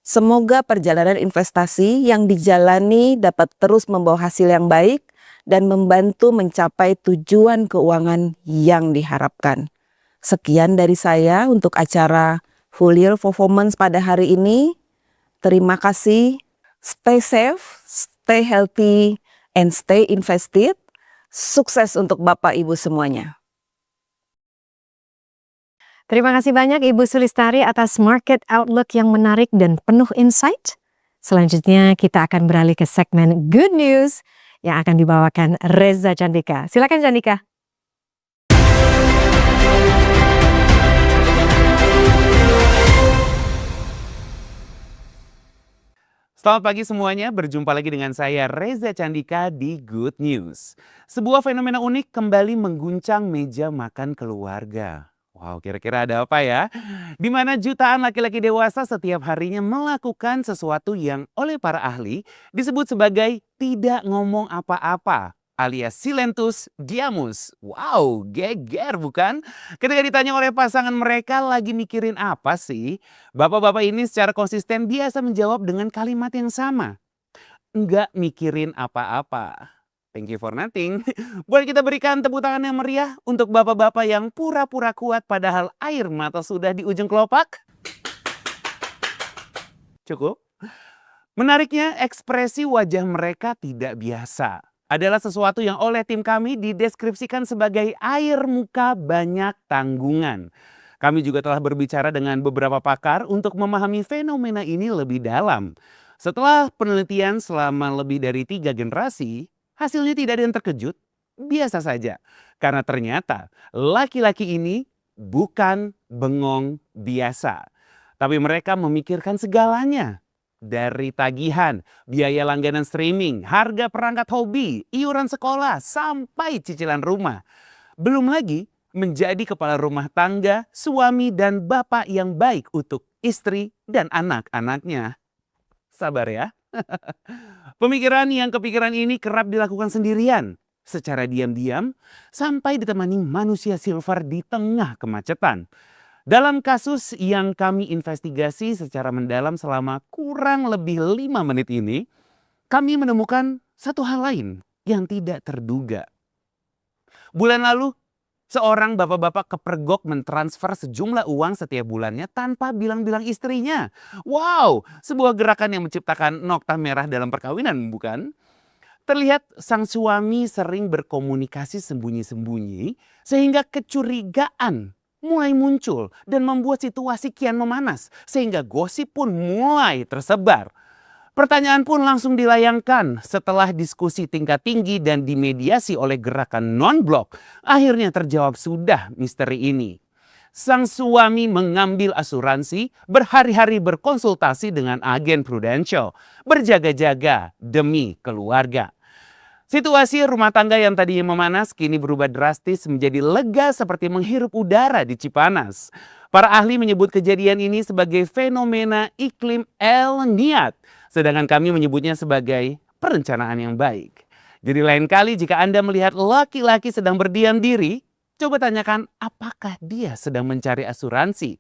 Semoga perjalanan investasi yang dijalani dapat terus membawa hasil yang baik dan membantu mencapai tujuan keuangan yang diharapkan. Sekian dari saya untuk acara Full Year Performance pada hari ini. Terima kasih. Stay safe, stay healthy, and stay invested. Sukses untuk Bapak Ibu semuanya. Terima kasih banyak Ibu Sulystari atas market outlook yang menarik dan penuh insight. Selanjutnya kita akan beralih ke segmen Good News yang akan dibawakan Reza Chandika. Silakan Chandika. Selamat pagi semuanya, berjumpa lagi dengan saya Reza Chandika di Good News. Sebuah fenomena unik kembali mengguncang meja makan keluarga. Wow, kira-kira ada apa ya? Di mana jutaan laki-laki dewasa setiap harinya melakukan sesuatu yang oleh para ahli disebut sebagai tidak ngomong apa-apa alias silentus diamus. Wow, geger bukan? Ketika ditanya oleh pasangan mereka lagi mikirin apa sih? Bapak-bapak ini secara konsisten biasa menjawab dengan kalimat yang sama. Enggak mikirin apa-apa. Thank you for nothing. Boleh kita berikan tepuk tangan yang meriah untuk bapak-bapak yang pura-pura kuat padahal air mata sudah di ujung kelopak? Cukup? Menariknya, ekspresi wajah mereka tidak biasa. Adalah sesuatu yang oleh tim kami dideskripsikan sebagai air muka banyak tanggungan. Kami juga telah berbicara dengan beberapa pakar untuk memahami fenomena ini lebih dalam. Setelah penelitian selama lebih dari 3 generasi, hasilnya tidak ada yang terkejut, biasa saja. Karena ternyata laki-laki ini bukan bengong biasa. Tapi mereka memikirkan segalanya. Dari tagihan, biaya langganan streaming, harga perangkat hobi, iuran sekolah, sampai cicilan rumah. Belum lagi menjadi kepala rumah tangga, suami dan bapak yang baik untuk istri dan anak-anaknya. Sabar ya. Pemikiran yang kepikiran ini kerap dilakukan sendirian, secara diam-diam, sampai ditemani manusia silver di tengah kemacetan. Dalam kasus yang kami investigasi secara mendalam selama kurang lebih 5 menit ini, kami menemukan satu hal lain yang tidak terduga. Bulan lalu, seorang bapak-bapak kepergok mentransfer sejumlah uang setiap bulannya tanpa bilang-bilang istrinya. Wow, sebuah gerakan yang menciptakan nokta merah dalam perkawinan, bukan? Terlihat sang suami sering berkomunikasi sembunyi-sembunyi sehingga kecurigaan mulai muncul dan membuat situasi kian memanas sehingga gosip pun mulai tersebar. Pertanyaan pun langsung dilayangkan setelah diskusi tingkat tinggi dan dimediasi oleh gerakan non-blok. Akhirnya terjawab sudah misteri ini. Sang suami mengambil asuransi, berhari-hari berkonsultasi dengan agen Prudential, berjaga-jaga demi keluarga. Situasi rumah tangga yang tadinya memanas kini berubah drastis menjadi lega seperti menghirup udara di Cipanas. Para ahli menyebut kejadian ini sebagai fenomena iklim El Niño, sedangkan kami menyebutnya sebagai perencanaan yang baik. Jadi lain kali jika Anda melihat laki-laki sedang berdiam diri, coba tanyakan apakah dia sedang mencari asuransi.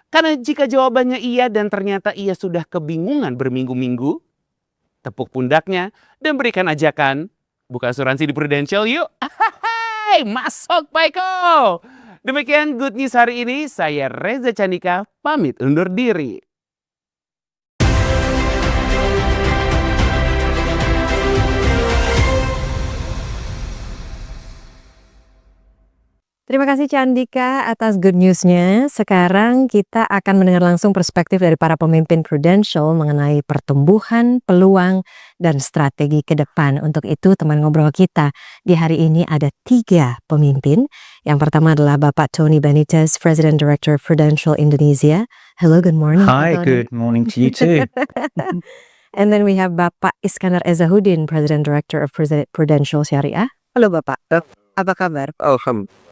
Karena jika jawabannya iya dan ternyata ia sudah kebingungan berminggu-minggu, tepuk pundaknya dan berikan ajakan, buka asuransi di Prudential yuk. Hai, masuk Pak Eko. Demikian Good News hari ini, saya Reza Candika pamit undur diri. Terima kasih Candika atas good news-nya. Sekarang kita akan mendengar langsung perspektif dari para pemimpin Prudential mengenai pertumbuhan, peluang, dan strategi ke depan. Untuk itu teman ngobrol kita di hari ini ada 3 pemimpin. Yang pertama adalah Bapak Tony Benitez, President Director Prudential Indonesia. Hello, good morning. Hi, good morning to you too. And then we have Bapak Iskandar Ezzahuddin, President Director of Prudential Syariah. Halo Bapak, apa kabar? Alhamdulillah.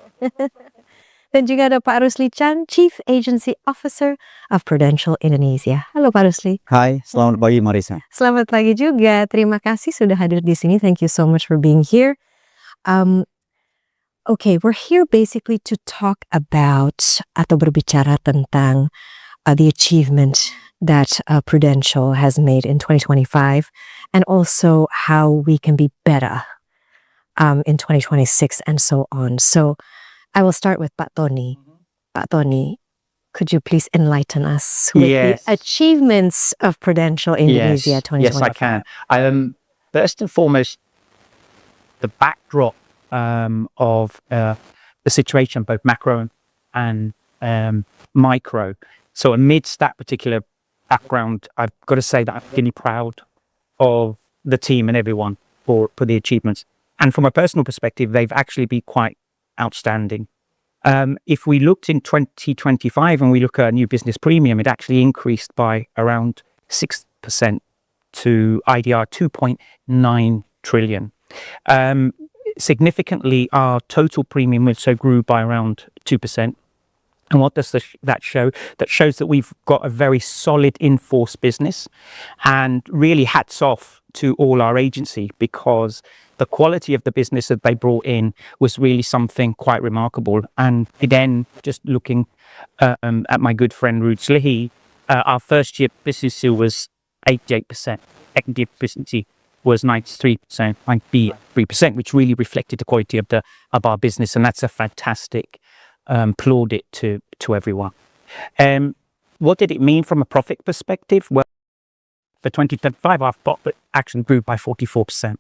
Dan juga ada Pak Rusli Chan, Chief Agency Officer of Prudential Indonesia. Halo Pak Rusli. Hai, selamat pagi Marisa. Selamat pagi juga. Terima kasih sudah hadir di sini. Thank you so much for being here. Okay, we're here basically to talk about atau berbicara tentang the achievement that Prudential has made in 2025 and also how we can be better in 2026 and so on. So I will start with Pak Tony. Pak Tony, could you please enlighten us with the achievements of Prudential Indonesia 2025? Yes, I can. First and foremost, the backdrop of the situation, both macro and micro. So amidst that particular background, I've got to say that I'm really proud of the team and everyone for the achievements. And from a personal perspective, they've actually been quite outstanding. If we looked in 2025 and we look at new business premium, it actually increased by around 6% to IDR 2.9 trillion. Significantly, our total premium also grew by around 2%. And what does that show? That shows that we've got a very solid in-force business, and really hats off to all our agency, because the quality of the business that they brought in was really something quite remarkable. And again, just looking at my good friend Rusli, our first year business was 88%, second year business was 93%, 93%, which really reflected the quality of our business, and that's a fantastic plaudit to everyone. What did it mean from a profit perspective? Well, for 2025, our profit actually grew by 44%,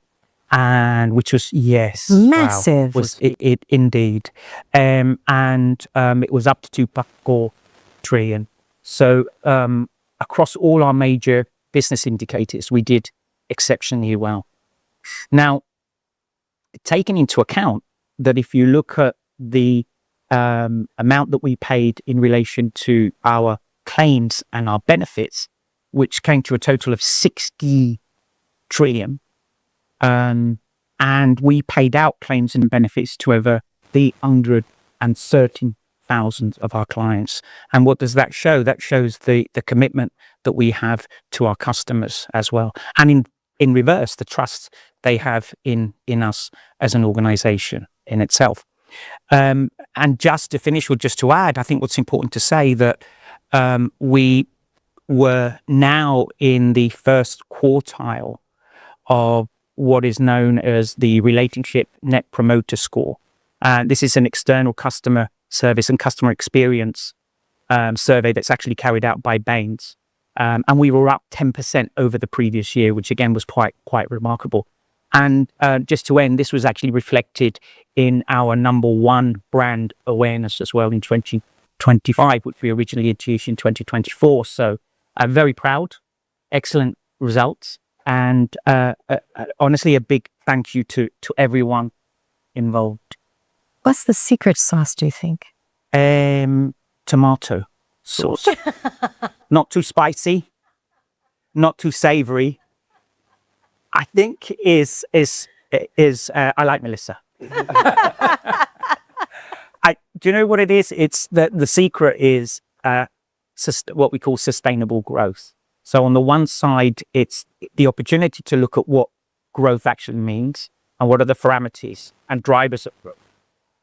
and which was massive. Wow, was it indeed, and it was up to 2.4 trillion. So across all our major business indicators, we did exceptionally well. Now, taking into account that if you look at the amount that we paid in relation to our claims and our benefits, which came to a total of 60 trillion, and we paid out claims and benefits to over 313,000 of our clients. And what does that show? That shows the commitment that we have to our customers as well, and in reverse, the trust they have in us as an organization in itself. And just to finish, or just to add, I think what's important to say that we were now in the first quartile of what is known as the Relationship Net Promoter Score. This is an external customer service and customer experience survey that's actually carried out by Bain's. And we were up 10% over the previous year, which again was quite remarkable. And just to end, this was actually reflected in our #1 brand awareness as well in 2025, which we originally introduced in 2024. So I'm very proud, excellent results, and honestly, a big thank you to everyone involved. What's the secret sauce, do you think? Tomato sauce. Not too spicy, not too savory. I think is I like Melissa. Do you know what it is? It's the secret is what we call sustainable growth. So on the one side, it's the opportunity to look at what growth actually means and what are the parameters and drivers of growth.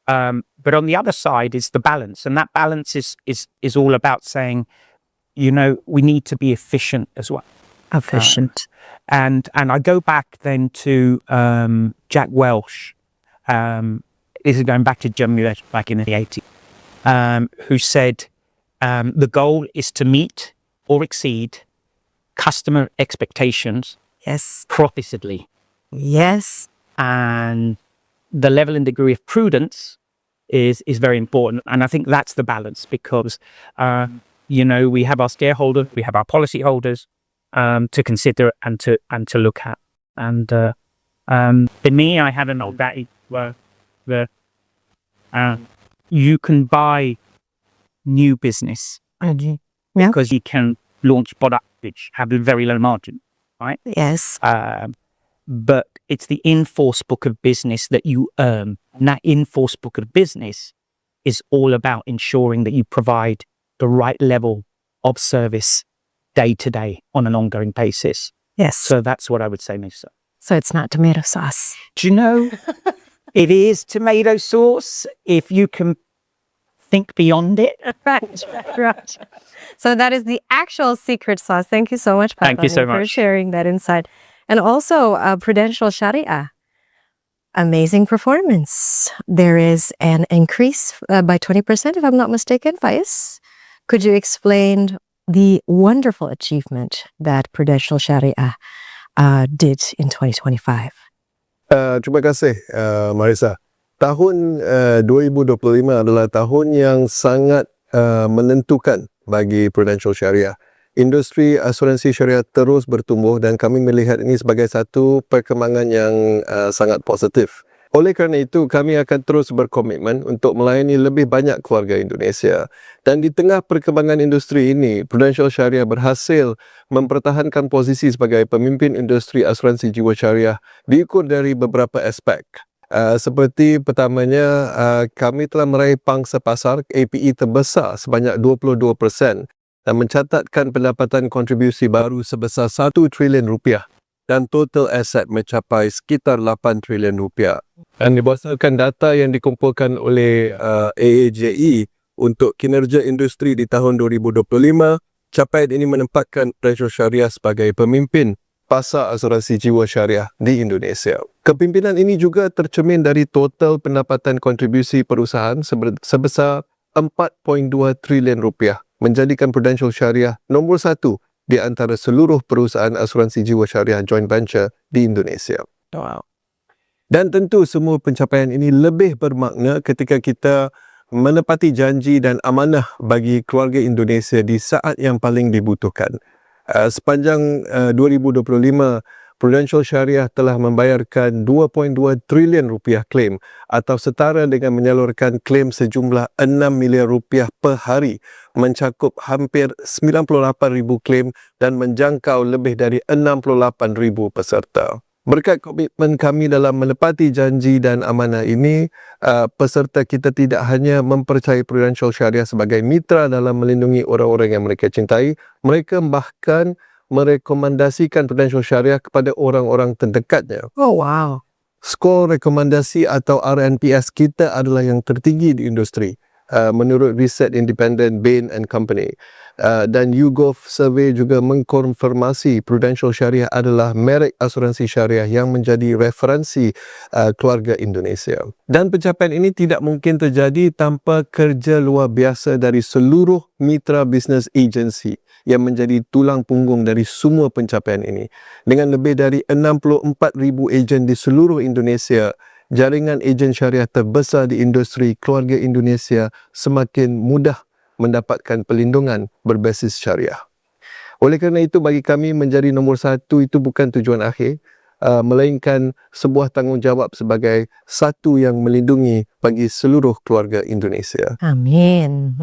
But on the other side is the balance, and that balance is all about saying, you know, we need to be efficient as well. Efficient. And I go back then to Jack Welch. This is going back to John Muir back in the 80s, who said the goal is to meet or exceed customer expectations. Yes. Profitably. Yes. And the level and degree of prudence is very important. And I think that's the balance because, you know, we have our shareholders, we have our policy holders to consider and to look at. And for me, I had an old daddy where you can buy new business because you can launch product which have a very low margin, right? Yes. But it's the in-force book of business that you earn. And that in-force book of business is all about ensuring that you provide the right level of service day to day on an ongoing basis. Yes. So that's what I would say, Misa. So it's not tomato sauce. Do you know, it is tomato sauce if you can think beyond it. Right. So that is the actual secret sauce. Thank you so much, Pak Thank you so for much. sharing that insight. And also Prudential Syariah. Amazing performance. There is an increase by 20%, if I'm not mistaken. Faiz, could you explain the wonderful achievement that Prudential Syariah did in 2025? Terima kasih Marisa. Tahun 2025 adalah tahun yang sangat menentukan bagi Prudential Syariah. Industri asuransi syariah terus bertumbuh dan kami melihat ini sebagai satu perkembangan yang sangat positif. Oleh kerana itu, kami akan terus berkomitmen untuk melayani lebih banyak keluarga Indonesia. Dan di tengah perkembangan industri ini, Prudential Syariah berhasil mempertahankan posisi sebagai pemimpin industri asuransi jiwa syariah diukur dari beberapa aspek. Seperti pertamanya, kami telah meraih pangsa pasar APE terbesar sebanyak 22%. Dan mencatatkan pendapatan kontribusi baru sebesar 1 trilion rupiah dan total aset mencapai sekitar 8 trilion rupiah. Dan berdasarkan data yang dikumpulkan oleh AAJE untuk kinerja industri di tahun 2025, capaian ini menempatkan Prudential Syariah sebagai pemimpin pasar asuransi jiwa syariah di Indonesia. Kepimpinan ini juga tercermin dari total pendapatan kontribusi perusahaan sebesar 4.2 trilion rupiah. Menjadikan Prudential Syariah nombor 1 di antara seluruh perusahaan asuransi jiwa syariah joint venture di Indonesia. Wow. Dan tentu semua pencapaian ini lebih bermakna ketika kita menepati janji dan amanah bagi keluarga Indonesia di saat yang paling dibutuhkan. Sepanjang 2025, Prudential Syariah telah membayarkan 2.2 trilion rupiah klaim atau setara dengan menyalurkan klaim sejumlah 6 miliar rupiah per hari, mencakup hampir 98,000 klaim dan menjangkau lebih dari 68,000 peserta. Berkat komitmen kami dalam menepati janji dan amanah ini, peserta kita tidak hanya mempercayai Prudential Syariah sebagai mitra dalam melindungi orang-orang yang mereka cintai, mereka bahkan merekomendasikan Prudential Syariah kepada orang-orang terdekatnya. Oh, wow. Skor rekomendasi atau RNPS kita adalah yang tertinggi di industri. menurut riset independen Bain & Company. Dan YouGov survey juga mengkonfirmasi Prudential Syariah adalah merek asuransi syariah yang menjadi referensi keluarga Indonesia. Dan pencapaian ini tidak mungkin terjadi tanpa kerja luar biasa dari seluruh mitra bisnis agensi yang menjadi tulang punggung dari semua pencapaian ini. Dengan lebih dari 64,000 ejen di seluruh Indonesia, jaringan ejen syariah terbesar di industri keluarga Indonesia semakin mudah mendapatkan pelindungan berbasis syariah. Oleh kerana itu, bagi kami menjadi nombor satu itu bukan tujuan akhir, melainkan sebuah tanggungjawab sebagai satu yang melindungi bagi seluruh keluarga Indonesia. Amin.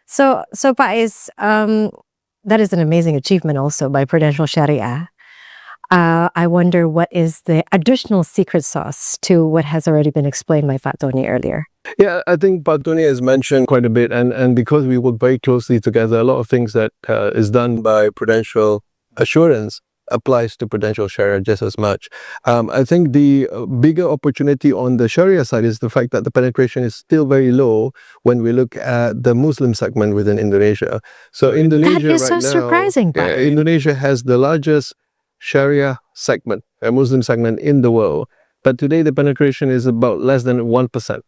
So Pak Is, that is an amazing achievement also by Prudential Syariah. I wonder what is the additional secret sauce to what has already been explained by Pak Tony earlier. Yeah, I think Pak Tony has mentioned quite a bit, and because we work very closely together, a lot of things that is done by Prudential Assurance applies to Prudential Syariah just as much. I think the bigger opportunity on the Sharia side is the fact that the penetration is still very low when we look at the Muslim segment within Indonesia. So Indonesia That is right so now, surprising, Pak. Indonesia has the largest Sharia segment, a Muslim segment in the world, but today the penetration is about less than 1%.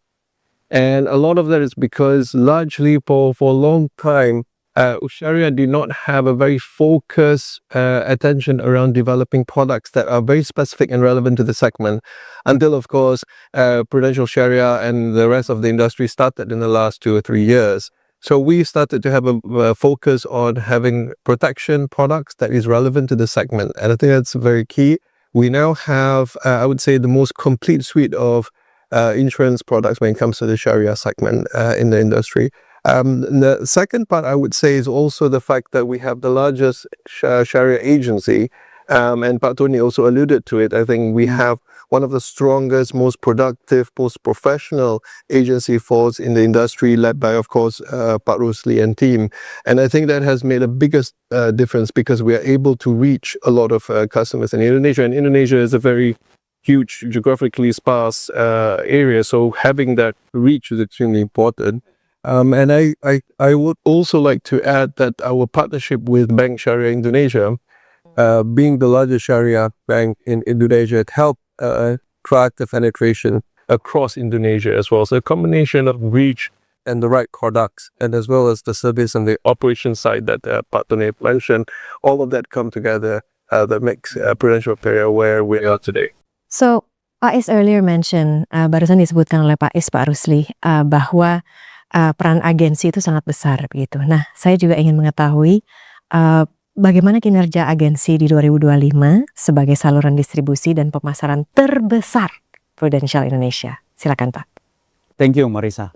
And a lot of that is because largely for a long time, Sharia did not have a very focused attention around developing products that are very specific and relevant to the segment until, of course, Prudential Syariah and the rest of the industry started in the last 2 or 3 years. So we started to have a focus on having protection products that is relevant to the segment. And I think that's very key. We now have, I would say, the most complete suite of insurance products when it comes to the Sharia segment in the industry. The second part, I would say, is also the fact that we have the largest Sharia agency, and Pak Tony also alluded to it. I think we have one of the strongest, most productive, most professional agency force in the industry, led by, of course, Pak Rusli and team. And I think that has made a biggest difference because we are able to reach a lot of customers in Indonesia. And Indonesia is a very huge, geographically sparse area, so having that reach is extremely important. And I would also like to add that our partnership with Bank Syariah Indonesia, being the largest Sharia bank in Indonesia, it helped track the penetration across Indonesia as well. So a combination of reach and the right products, and as well as the service and the operation side that Pak Tony mentioned, all of that come together that makes Prudential Syariah where we are today. So Pak Is earlier mentioned, barusan disebutkan oleh Pak Is, Pak Rusli, bahwa peran agensi itu sangat besar begitu. Nah, saya juga ingin mengetahui bagaimana kinerja agensi di 2025 sebagai saluran distribusi dan pemasaran terbesar Prudential Indonesia. Silakan Pak. Thank you Marisa.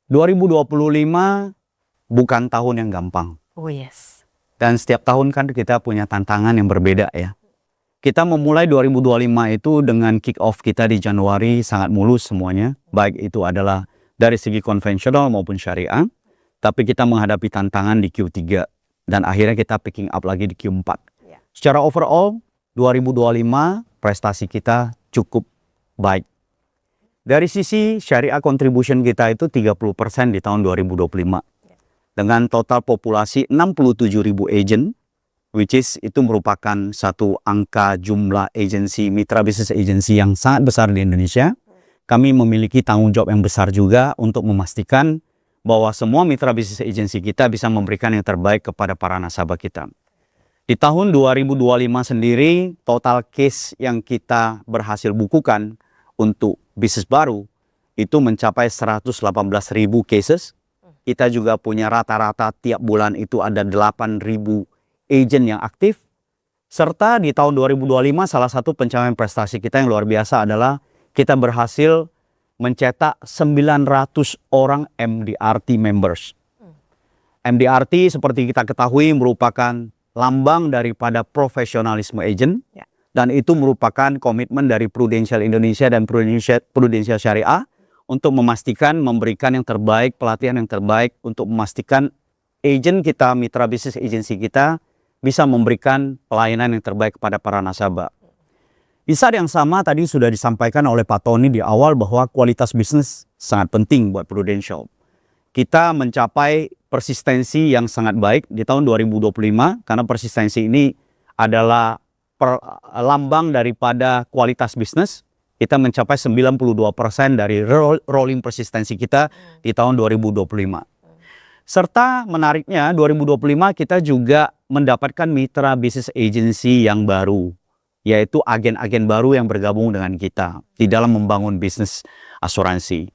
2025 bukan tahun yang gampang. Oh yes. Dan setiap tahun kan kita punya tantangan yang berbeda ya. Kita memulai 2025 itu dengan kick off kita di Januari sangat mulus semuanya. Baik itu adalah dari segi konvensional maupun syariah. Tapi kita menghadapi tantangan di Q3. Dan akhirnya kita picking up lagi di Q4. Secara overall, 2025 prestasi kita cukup baik. Dari sisi syariah contribution kita itu 30% di tahun 2025. Dengan total populasi 67.000 agent, which is itu merupakan satu angka jumlah agensi, mitra bisnis agensi yang sangat besar di Indonesia. Kami memiliki tanggung jawab yang besar juga untuk memastikan bahwa semua mitra bisnis agensi kita bisa memberikan yang terbaik kepada para nasabah kita. Di tahun 2025 sendiri, total case yang kita berhasil bukukan untuk bisnis baru itu mencapai 118.000 cases. Kita juga punya rata-rata tiap bulan itu ada 8.000 agent yang aktif. Serta di tahun 2025 salah satu pencapaian prestasi kita yang luar biasa adalah kita berhasil mencetak 900 orang MDRT members. MDRT seperti kita ketahui merupakan lambang daripada profesionalisme agent. Dan itu merupakan komitmen dari Prudential Indonesia dan Prudential Syariah untuk memastikan memberikan yang terbaik, pelatihan yang terbaik untuk memastikan agent kita, mitra bisnis agensi kita bisa memberikan pelayanan yang terbaik kepada para nasabah. Di saat yang sama tadi sudah disampaikan oleh Pak Tony di awal bahwa kualitas bisnis sangat penting buat Prudential. kita mencapai persistensi yang sangat baik di tahun 2025, karena persistensi ini adalah lambang daripada kualitas bisnis. Kita mencapai 92% dari rolling persistensi kita di tahun 2025. Serta menariknya 2025 kita juga mendapatkan Mitra Bisnis Agency yang baru, yaitu agen-agen baru yang bergabung dengan kita di dalam membangun bisnis asuransi.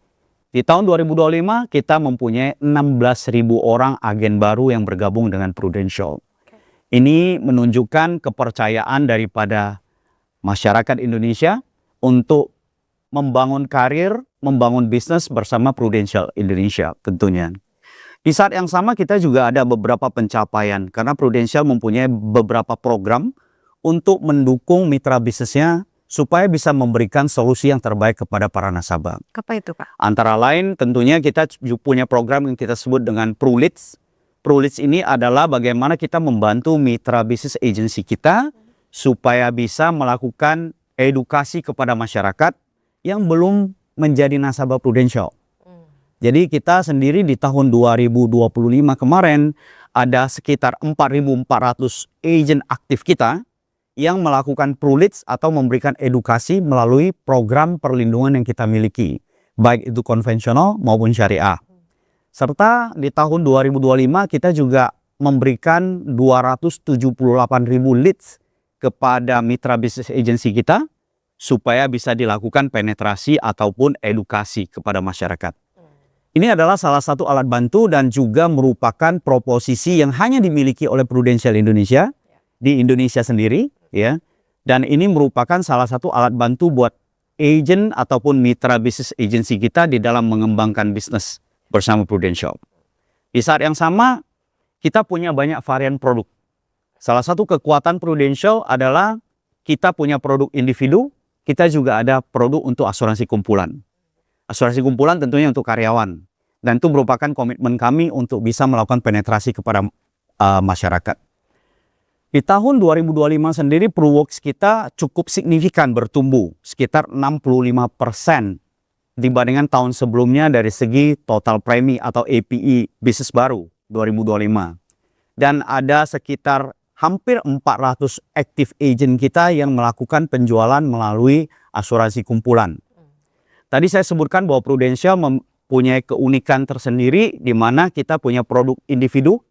Di tahun 2025 kita mempunyai 16.000 orang agen baru yang bergabung dengan Prudential. Ini menunjukkan kepercayaan daripada masyarakat Indonesia untuk membangun karir, membangun bisnis bersama Prudential Indonesia tentunya. Di saat yang sama kita juga ada beberapa pencapaian karena Prudential mempunyai beberapa program untuk mendukung mitra bisnisnya supaya bisa memberikan solusi yang terbaik kepada para nasabah. Apa itu, Pak? Antara lain tentunya kita punya program yang kita sebut dengan PruLeads. PruLeads ini adalah bagaimana kita membantu mitra bisnis agency kita supaya bisa melakukan edukasi kepada masyarakat yang belum menjadi nasabah Prudential. Jadi kita sendiri di tahun 2025 kemarin ada sekitar 4.400 agent aktif kita yang melakukan PruLeads atau memberikan edukasi melalui program perlindungan yang kita miliki, baik itu konvensional maupun syariah. Serta di tahun 2025 kita juga memberikan 278.000 leads kepada mitra bisnis agency kita supaya bisa dilakukan penetrasi ataupun edukasi kepada masyarakat. Ini adalah salah satu alat bantu dan juga merupakan proposisi yang hanya dimiliki oleh Prudential Indonesia di Indonesia sendiri, ya. Dan ini merupakan salah satu alat bantu buat agent ataupun mitra bisnis agency kita di dalam mengembangkan bisnis bersama Prudential. Di saat yang sama, kita punya banyak varian produk. Salah satu kekuatan Prudential adalah kita punya produk individu, kita juga ada produk untuk asuransi kumpulan. Asuransi kumpulan tentunya untuk karyawan. Dan itu merupakan komitmen kami untuk bisa melakukan penetrasi kepada masyarakat. Di tahun 2025 sendiri, PruWorks kita cukup signifikan bertumbuh, sekitar 65% dibandingkan tahun sebelumnya dari segi total premi atau APE bisnis baru 2025. Dan ada sekitar hampir 400 active agent kita yang melakukan penjualan melalui asuransi kumpulan. Tadi saya sebutkan bahwa Prudential mempunyai keunikan tersendiri di mana kita punya produk individu,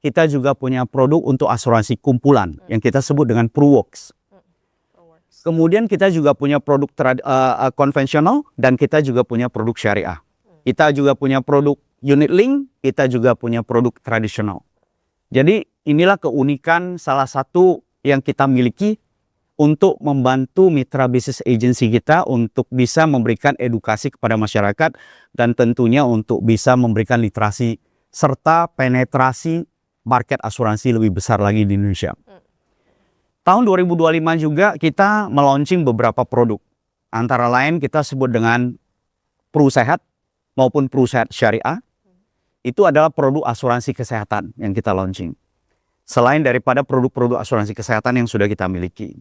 kita juga punya produk untuk asuransi kumpulan yang kita sebut dengan PruWorks. Kemudian kita juga punya produk konvensional dan kita juga punya produk syariah. Kita juga punya produk unit link, kita juga punya produk tradisional. Jadi inilah keunikan salah satu yang kita miliki untuk membantu mitra bisnis agency kita untuk bisa memberikan edukasi kepada masyarakat dan tentunya untuk bisa memberikan literasi serta penetrasi market asuransi lebih besar lagi di Indonesia. Tahun 2025 juga kita meluncing beberapa produk. Antara lain kita sebut dengan Pru Sehat maupun Pru Sehat Syariah. Itu adalah produk asuransi kesehatan yang kita launching. Selain daripada produk-produk asuransi kesehatan yang sudah kita miliki.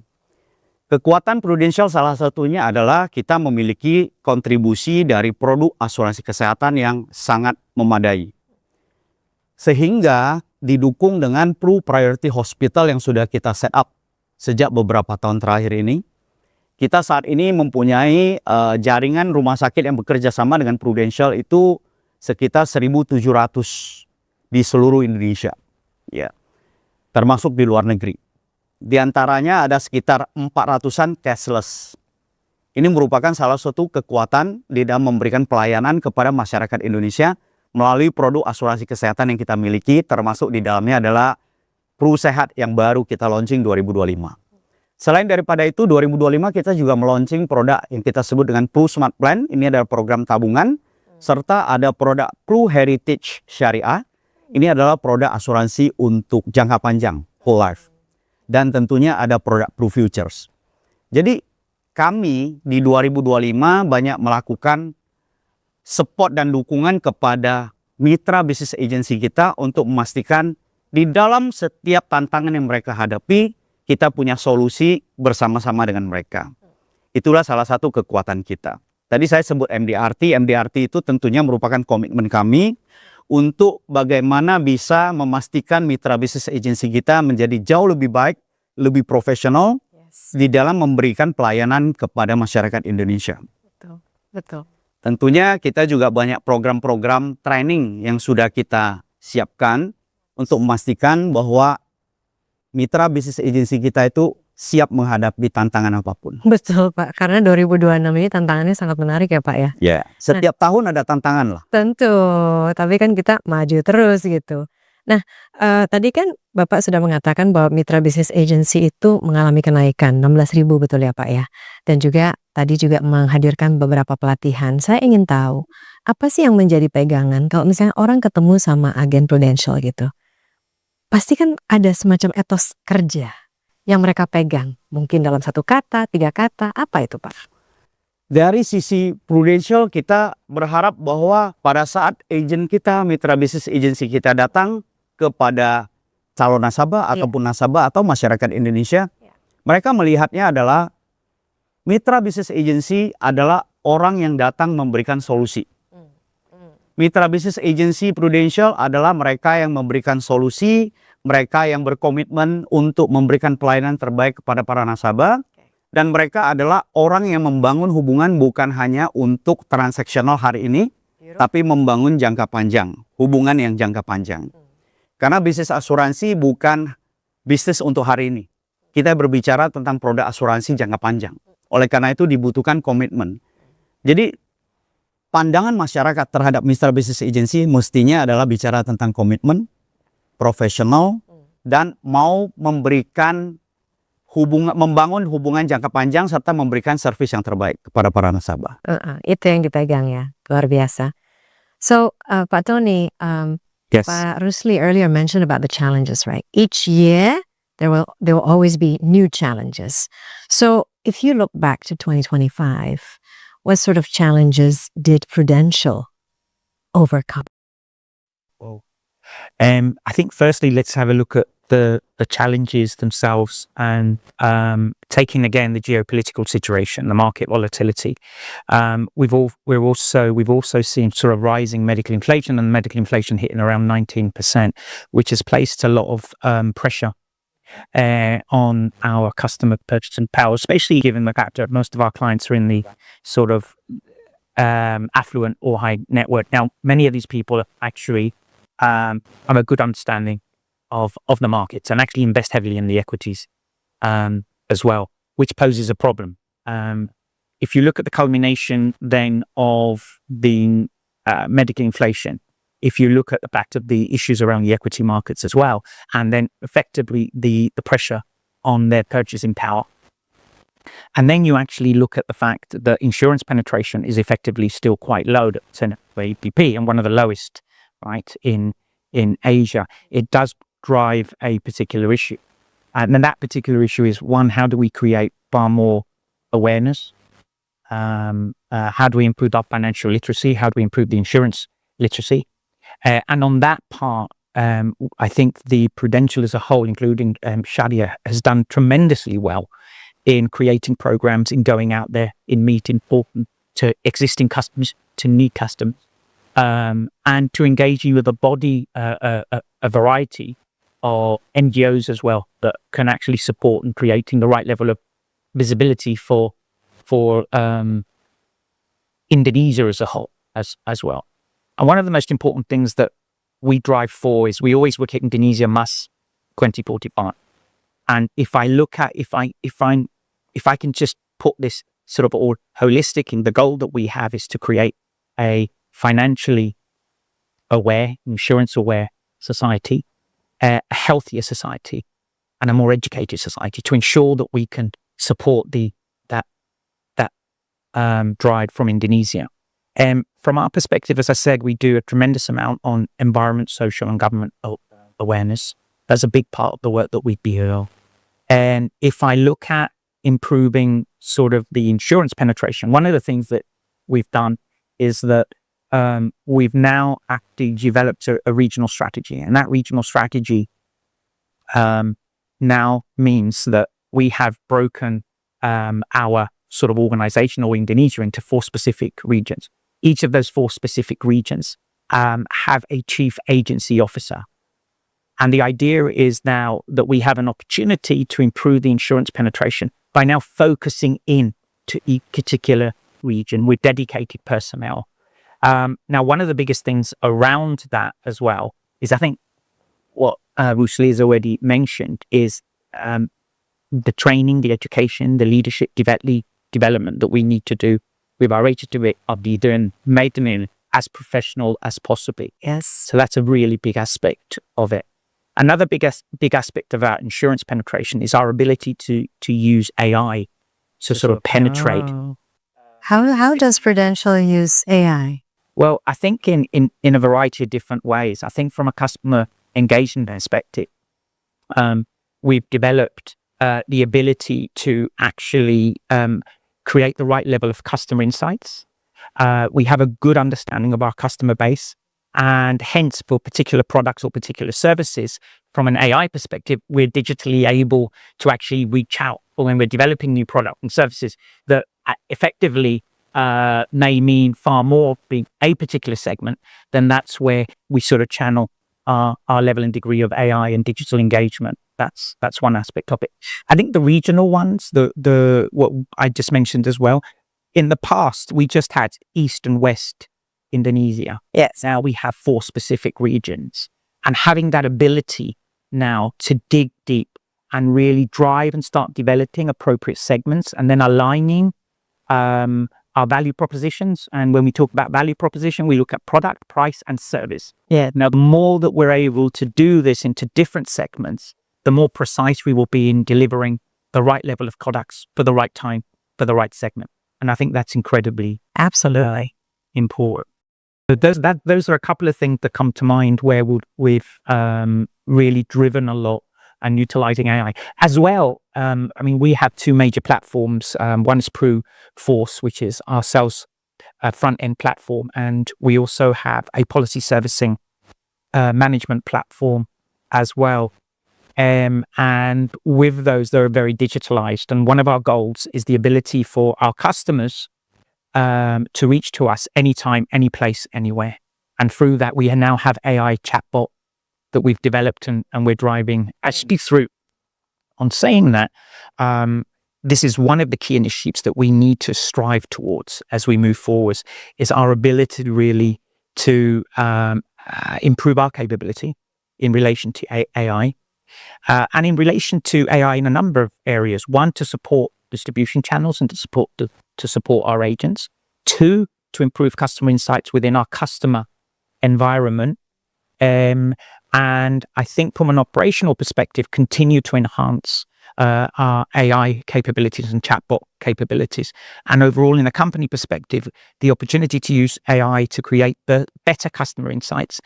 Kekuatan Prudential salah satunya adalah kita memiliki kontribusi dari produk asuransi kesehatan yang sangat memadai. Sehingga didukung dengan Pru Priority Hospital yang sudah kita set up sejak beberapa tahun terakhir ini. Kita saat ini mempunyai jaringan rumah sakit yang bekerja sama dengan Prudential itu sekitar 1.700 di seluruh Indonesia, ya, termasuk di luar negeri. Di antaranya ada sekitar 400-an cashless. Ini merupakan salah satu kekuatan di dalam memberikan pelayanan kepada masyarakat Indonesia melalui produk asuransi kesehatan yang kita miliki, termasuk di dalamnya adalah Pru Sehat yang baru kita launching 2025. Selain daripada itu, 2025 kita juga meluncing produk yang kita sebut dengan Pru Smart Plan. Ini adalah program tabungan. Serta ada produk Pru Heritage Syariah. Ini adalah produk asuransi untuk jangka panjang, whole life. Dan tentunya ada produk Pru Futures. Jadi kami di 2025 banyak melakukan support dan dukungan kepada mitra bisnis agency kita untuk memastikan di dalam setiap tantangan yang mereka hadapi, kita punya solusi bersama-sama dengan mereka. Itulah salah satu kekuatan kita. Tadi saya sebut MDRT. MDRT itu tentunya merupakan komitmen kami untuk bagaimana bisa memastikan mitra bisnis agency kita menjadi jauh lebih baik, lebih profesional di dalam memberikan pelayanan kepada masyarakat Indonesia. Betul. Tentunya kita juga banyak program-program training yang sudah kita siapkan untuk memastikan bahwa mitra bisnis agency kita itu siap menghadapi tantangan apapun. Betul Pak, karena 2026 ini tantangannya sangat menarik ya Pak ya. Ya, setiap tahun ada tantangan lah. Tentu, tapi kan kita maju terus gitu. Nah, tadi kan Bapak sudah mengatakan bahwa mitra bisnis agency itu mengalami kenaikan 16.000 betul ya Pak ya. Dan juga tadi juga menghadirkan beberapa pelatihan. Saya ingin tahu, apa sih yang menjadi pegangan kalau misalnya orang ketemu sama agen Prudential gitu? Pasti kan ada semacam etos kerja yang mereka pegang. Mungkin dalam 1 kata, 3 kata, apa itu Pak? Dari sisi Prudential kita berharap bahwa pada saat agent kita, mitra bisnis agency kita datang kepada calon nasabah ataupun nasabah atau masyarakat Indonesia, mereka melihatnya adalah mitra bisnis agency adalah orang yang datang memberikan solusi. Mitra bisnis agency Prudential adalah mereka yang memberikan solusi, mereka yang berkomitmen untuk memberikan pelayanan terbaik kepada para nasabah, dan mereka adalah orang yang membangun hubungan bukan hanya untuk transaksional hari ini, tapi membangun jangka panjang, hubungan yang jangka panjang. Karena bisnis asuransi bukan bisnis untuk hari ini. Kita berbicara tentang produk asuransi jangka panjang. Oleh karena itu dibutuhkan komitmen. Jadi pandangan masyarakat terhadap mitra bisnis agency mestinya adalah bicara tentang komitmen, profesional, dan mau memberikan membangun hubungan jangka panjang serta memberikan servis yang terbaik kepada para nasabah. Itu yang dipegang ya, luar biasa. So, Pak Tony, Yes. Pak Rusli earlier mentioned about the challenges, right? Each year, there will always be new challenges. So, if you look back to 2025, what sort of challenges did Prudential overcome? I think firstly, let's have a look at the challenges themselves and taking again the geopolitical situation, the market volatility. We've also seen sort of rising medical inflation, and medical inflation hitting around 19%, which has placed a lot of pressure on our customer purchasing power, especially given the fact that most of our clients are in the sort of affluent or high net worth. Now, many of these people actually have a good understanding of the markets and actually invest heavily in the equities as well, which poses a problem. If you look at the culmination then of the medical inflation, if you look at the fact of the issues around the equity markets as well, and then effectively the pressure on their purchasing power, and then you actually look at the fact that insurance penetration is effectively still quite low at 10% of APP and one of the lowest, right, in Asia, it does drive a particular issue. And then that particular issue is, one, how do we create far more awareness? How do we improve our financial literacy? How do we improve the insurance literacy? And on that part, I think the Prudential as a whole, including Syariah, has done tremendously well in creating programs, in going out there, in meeting to existing customers, to new customers, and to engaging with a body, a variety of NGOs as well that can actually support in creating the right level of visibility for Indonesia as a whole as well. And one of the most important things that we drive for is we always look at Indonesia Mas 2045. And if I look at if I can just put this sort of all holistic in, the goal that we have is to create a financially aware, insurance aware society, a healthier society, and a more educated society, to ensure that we can support that drive from Indonesia. From our perspective, as I said, we do a tremendous amount on environment, social, and government awareness. That's a big part of the work that we do. And if I look at improving sort of the insurance penetration, one of the things that we've done is that we've now actually developed a regional strategy. And that regional strategy now means that we have broken our sort of organization or Indonesia into 4 specific regions. Each of those 4 specific regions have a chief agency officer. And the idea is now that we have an opportunity to improve the insurance penetration by now focusing in to each particular region with dedicated personnel. Now, one of the biggest things around that as well is, I think, what Rusli has already mentioned is the training, the education, the leadership development that we need to do with our agents to be doing, made them in as professional as possible. Yes. So that's a really big aspect of it. Another big aspect of our insurance penetration is our ability to use AI to sort of penetrate. How does Prudential use AI? Well, I think in a variety of different ways. I think from a customer engagement perspective, we've developed the ability to actually create the right level of customer insights. We have a good understanding of our customer base, and hence for particular products or particular services, from an AI perspective, we're digitally able to actually reach out when we're developing new products and services that effectively may mean far more being a particular segment. Then that's where we sort of channel our level and degree of AI and digital engagement. That's one aspect of it. I think the regional ones, the what I just mentioned as well. In the past, we just had East and West Indonesia. Yes. Now we have 4 specific regions, and having that ability now to dig deep and really drive and start developing appropriate segments, and then aligning our value propositions. And when we talk about value proposition, we look at product, price, and service. Yeah. Now, the more that we're able to do this into different segments, the more precise we will be in delivering the right level of products for the right time, for the right segment. And I think that's incredibly Absolutely important. So those are a couple of things that come to mind where we've really driven a lot and utilizing AI as well. I mean, we have 2 major platforms. One is Force, which is our sales front end platform, and we also have a policy servicing management platform as well. And with those, they're very digitalized. And one of our goals is the ability for our customers to reach to us anytime, any place, anywhere. And through that, we now have AI chatbot that we've developed and we're driving actually through. On saying that, this is one of the key initiatives that we need to strive towards as we move forward, is our ability really to improve our capability in relation to AI. And in relation to AI in a number of areas. 1, to support distribution channels and to support our agents. 2, to improve customer insights within our customer environment. And I think from an operational perspective, continue to enhance our AI capabilities and chatbot capabilities. And overall, in a company perspective, the opportunity to use AI to create the better customer insights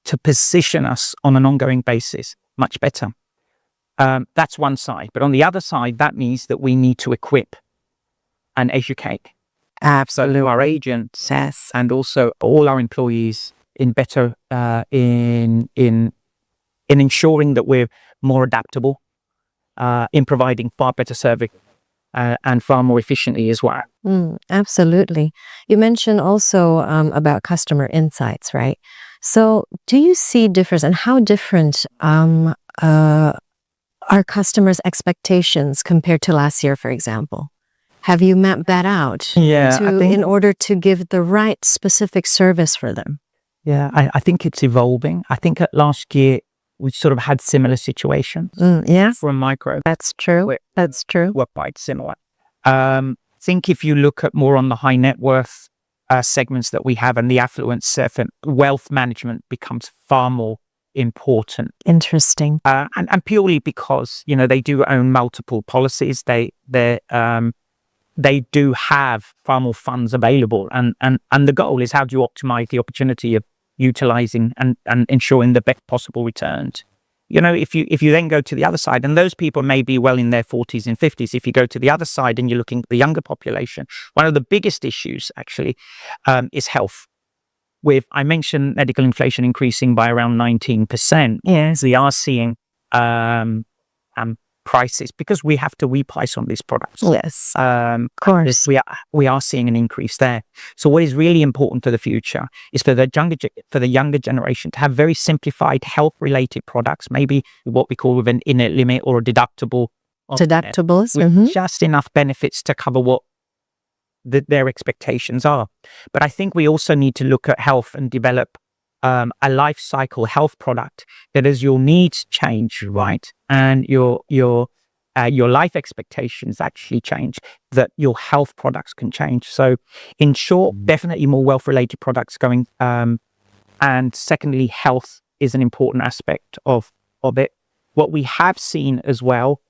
to position us on an ongoing basis much better. That's one side. But on the other side, that means that we need to equip and educate absolutely our agents, yes, and also all our employees in better in ensuring that we're more adaptable, in providing far better service and far more efficiently as well. Absolutely. You mentioned also about customer insights, right? So do you see difference, and how different are customers' expectations compared to last year, for example? Have you mapped that out in order to give the right specific service for them? Yeah, I think it's evolving. I think last year we sort of had similar situations. Yeah, for a micro. That's true. That's true. Were quite similar. I think if you look at more on the high net worth segments that we have and the affluent segment, wealth management becomes far more important. Interesting. And purely because, you know, they do own multiple policies. They do have far more funds available, and the goal is how do you optimize the opportunity of utilizing and ensuring the best possible returns. You know, if you then go to the other side, and those people may be well in their 40s and 50s, if you go to the other side and you're looking at the younger population, one of the biggest issues actually is health. I mentioned medical inflation increasing by around 19%. Yes. We are seeing prices because we have to reprice on these products. Yes, of course. We are seeing an increase there. So what is really important for the future is for the younger generation to have very simplified health-related products, maybe what we call with an inner limit or a deductible. Deductibles. With just enough benefits to cover what their expectations are. But I think we also need to look at health and develop a life cycle health product that as your needs change, right, and your life expectations actually change, that your health products can change. So in short, definitely more wealth-related products going, and secondly, health is an important aspect of it. What we have seen as well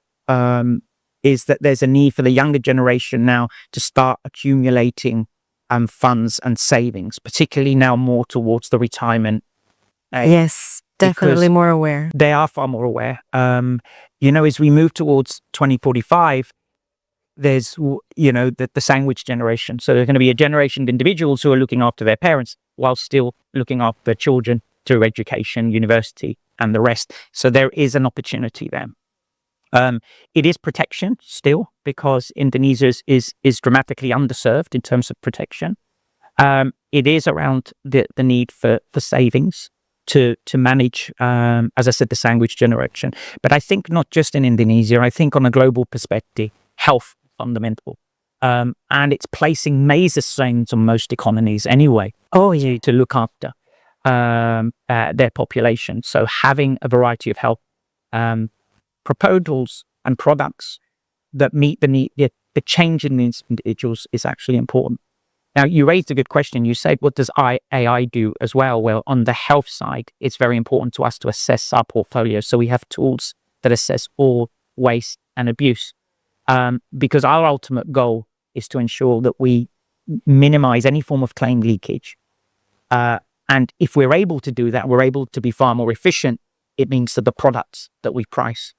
is that there's a need for the younger generation now to start accumulating funds and savings, particularly now more towards the retirement age. Yes, definitely more aware. They are far more aware. As we move towards 2045, there's, the sandwich generation. So there's going to be a generation of individuals who are looking after their parents while still looking after their children through education, university, and the rest. So there is an opportunity there. It is protection still, because Indonesia is dramatically underserved in terms of protection. It is around the need for savings to manage, as I said, the sandwich generation. But I think not just in Indonesia, I think on a global perspective, health fundamental. And it's placing major strains on most economies anyway. To look after their population. So having a variety of health proposals and products that meet the need, the change in these individuals is actually important. Now, you raised a good question. You said, what does AI do as well? Well, on the health side, it's very important to us to assess our portfolio. So we have tools that assess all waste and abuse, because our ultimate goal is to ensure that we minimize any form of claim leakage. And if we're able to do that, we're able to be far more efficient. It means that the products that we price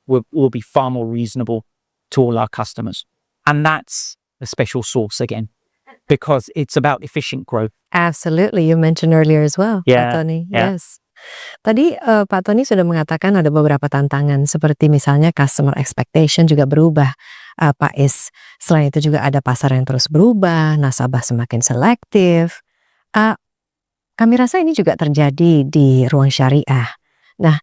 will be far more reasonable to all our customers. And that's a special sauce again, because it's about efficient growth. Absolutely. You mentioned earlier as well, Pak Tony. Yes. Tadi Pak Tony sudah mengatakan ada beberapa tantangan, seperti misalnya customer expectation juga berubah, Pak Is. Selain itu juga ada pasar yang terus berubah, nasabah semakin selektif. Kami rasa ini juga terjadi di ruang syariah. Nah,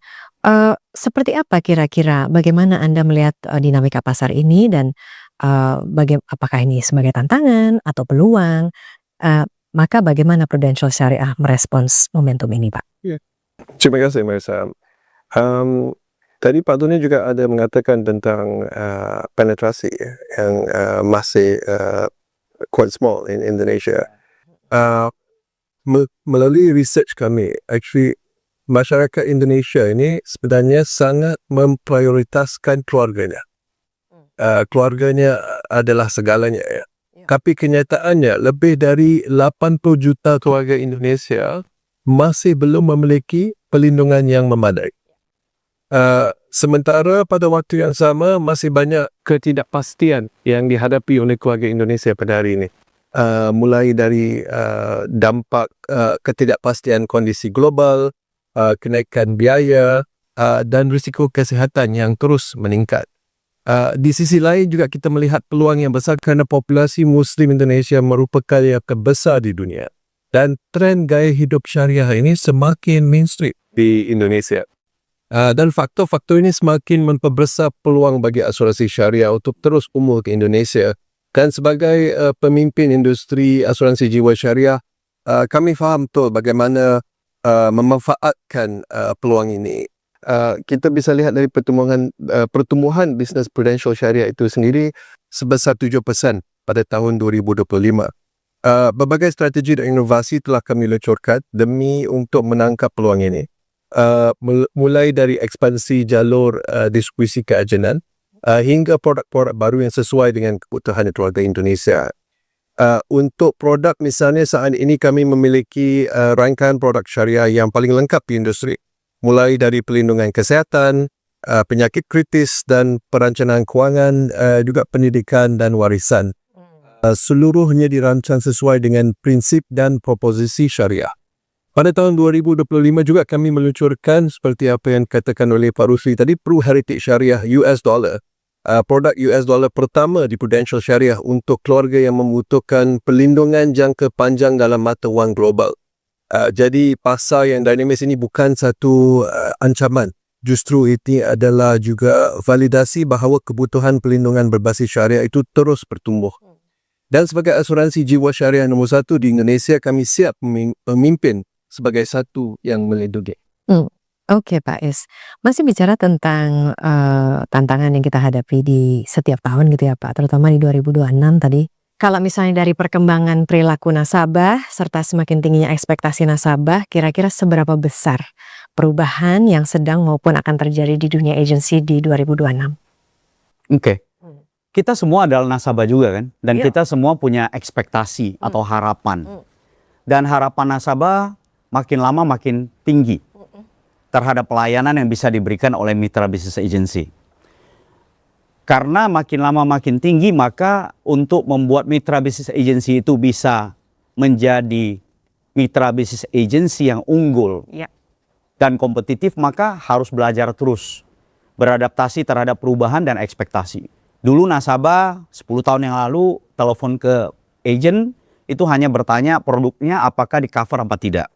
seperti apa kira-kira, bagaimana Anda melihat dinamika pasar ini, dan apakah ini sebagai tantangan atau peluang? Maka bagaimana Prudential Syariah merespons momentum ini, Pak? Terima kasih, Marisa. Tadi Pak Tony juga ada mengatakan tentang penetrasi yang masih quite small in Indonesia. Melalui research kami, actually masyarakat Indonesia ini sebenarnya sangat memprioritaskan keluarganya. Keluarganya adalah segalanya, ya. Tapi kenyataannya lebih dari 80 juta keluarga Indonesia masih belum memiliki perlindungan yang memadai. Sementara pada waktu yang sama masih banyak ketidakpastian yang dihadapi oleh keluarga Indonesia pada hari ini. Mulai dari dampak ketidakpastian kondisi global, kenaikan biaya, dan risiko kesihatan yang terus meningkat. Di sisi lain juga kita melihat peluang yang besar kerana populasi Muslim Indonesia merupakan yang terbesar di dunia. Dan tren gaya hidup syariah ini semakin mainstream di Indonesia. Dan faktor-faktor ini semakin memperbesar peluang bagi asuransi syariah untuk terus umur ke Indonesia. Dan sebagai pemimpin industri asuransi jiwa syariah, kami faham betul bagaimana memanfaatkan peluang ini. Kita bisa lihat dari pertumbuhan bisnes Prudential Syariah itu sendiri sebesar 7% pada tahun 2025. Berbagai strategi dan inovasi telah kami luncurkan demi untuk menangkap peluang ini. Mulai dari ekspansi jalur distribusi keajenan hingga produk-produk baru yang sesuai dengan kebutuhan keluarga Indonesia. Untuk produk misalnya saat ini kami memiliki rangkaian produk syariah yang paling lengkap di industri. Mulai dari pelindungan kesihatan, penyakit kritis dan perancangan kewangan, juga pendidikan dan warisan. Seluruhnya dirancang sesuai dengan prinsip dan proposisi syariah. Pada tahun 2025 juga kami meluncurkan seperti apa yang katakan oleh Pak Rusli tadi, Pru Heritage Syariah US Dollar. Produk US Dollar pertama di Prudential Syariah untuk keluarga yang membutuhkan pelindungan jangka panjang dalam mata wang global. Jadi pasar yang dinamis ini bukan satu ancaman. Justru ini adalah juga validasi bahawa kebutuhan pelindungan berbasis syariah itu terus bertumbuh. Dan sebagai asuransi jiwa syariah nombor 1 di Indonesia, kami siap memimpin sebagai satu yang melindungi. Oke Pak Is, masih bicara tentang tantangan yang kita hadapi di setiap tahun gitu ya Pak, terutama di 2026 tadi. Kalau misalnya dari perkembangan perilaku nasabah serta semakin tingginya ekspektasi nasabah, kira-kira seberapa besar perubahan yang sedang maupun akan terjadi di dunia agensi di 2026? Oke. Kita semua adalah nasabah juga kan, dan kita semua punya ekspektasi atau harapan. Dan harapan nasabah makin lama makin tinggi terhadap pelayanan yang bisa diberikan oleh Mitra Bisnis Agency. Karena makin lama makin tinggi, maka untuk membuat Mitra Bisnis Agency itu bisa menjadi Mitra Bisnis Agency yang unggul dan kompetitif, maka harus belajar terus, beradaptasi terhadap perubahan dan ekspektasi. Dulu nasabah 10 tahun yang lalu telepon ke agent itu hanya bertanya produknya apakah di cover apa tidak.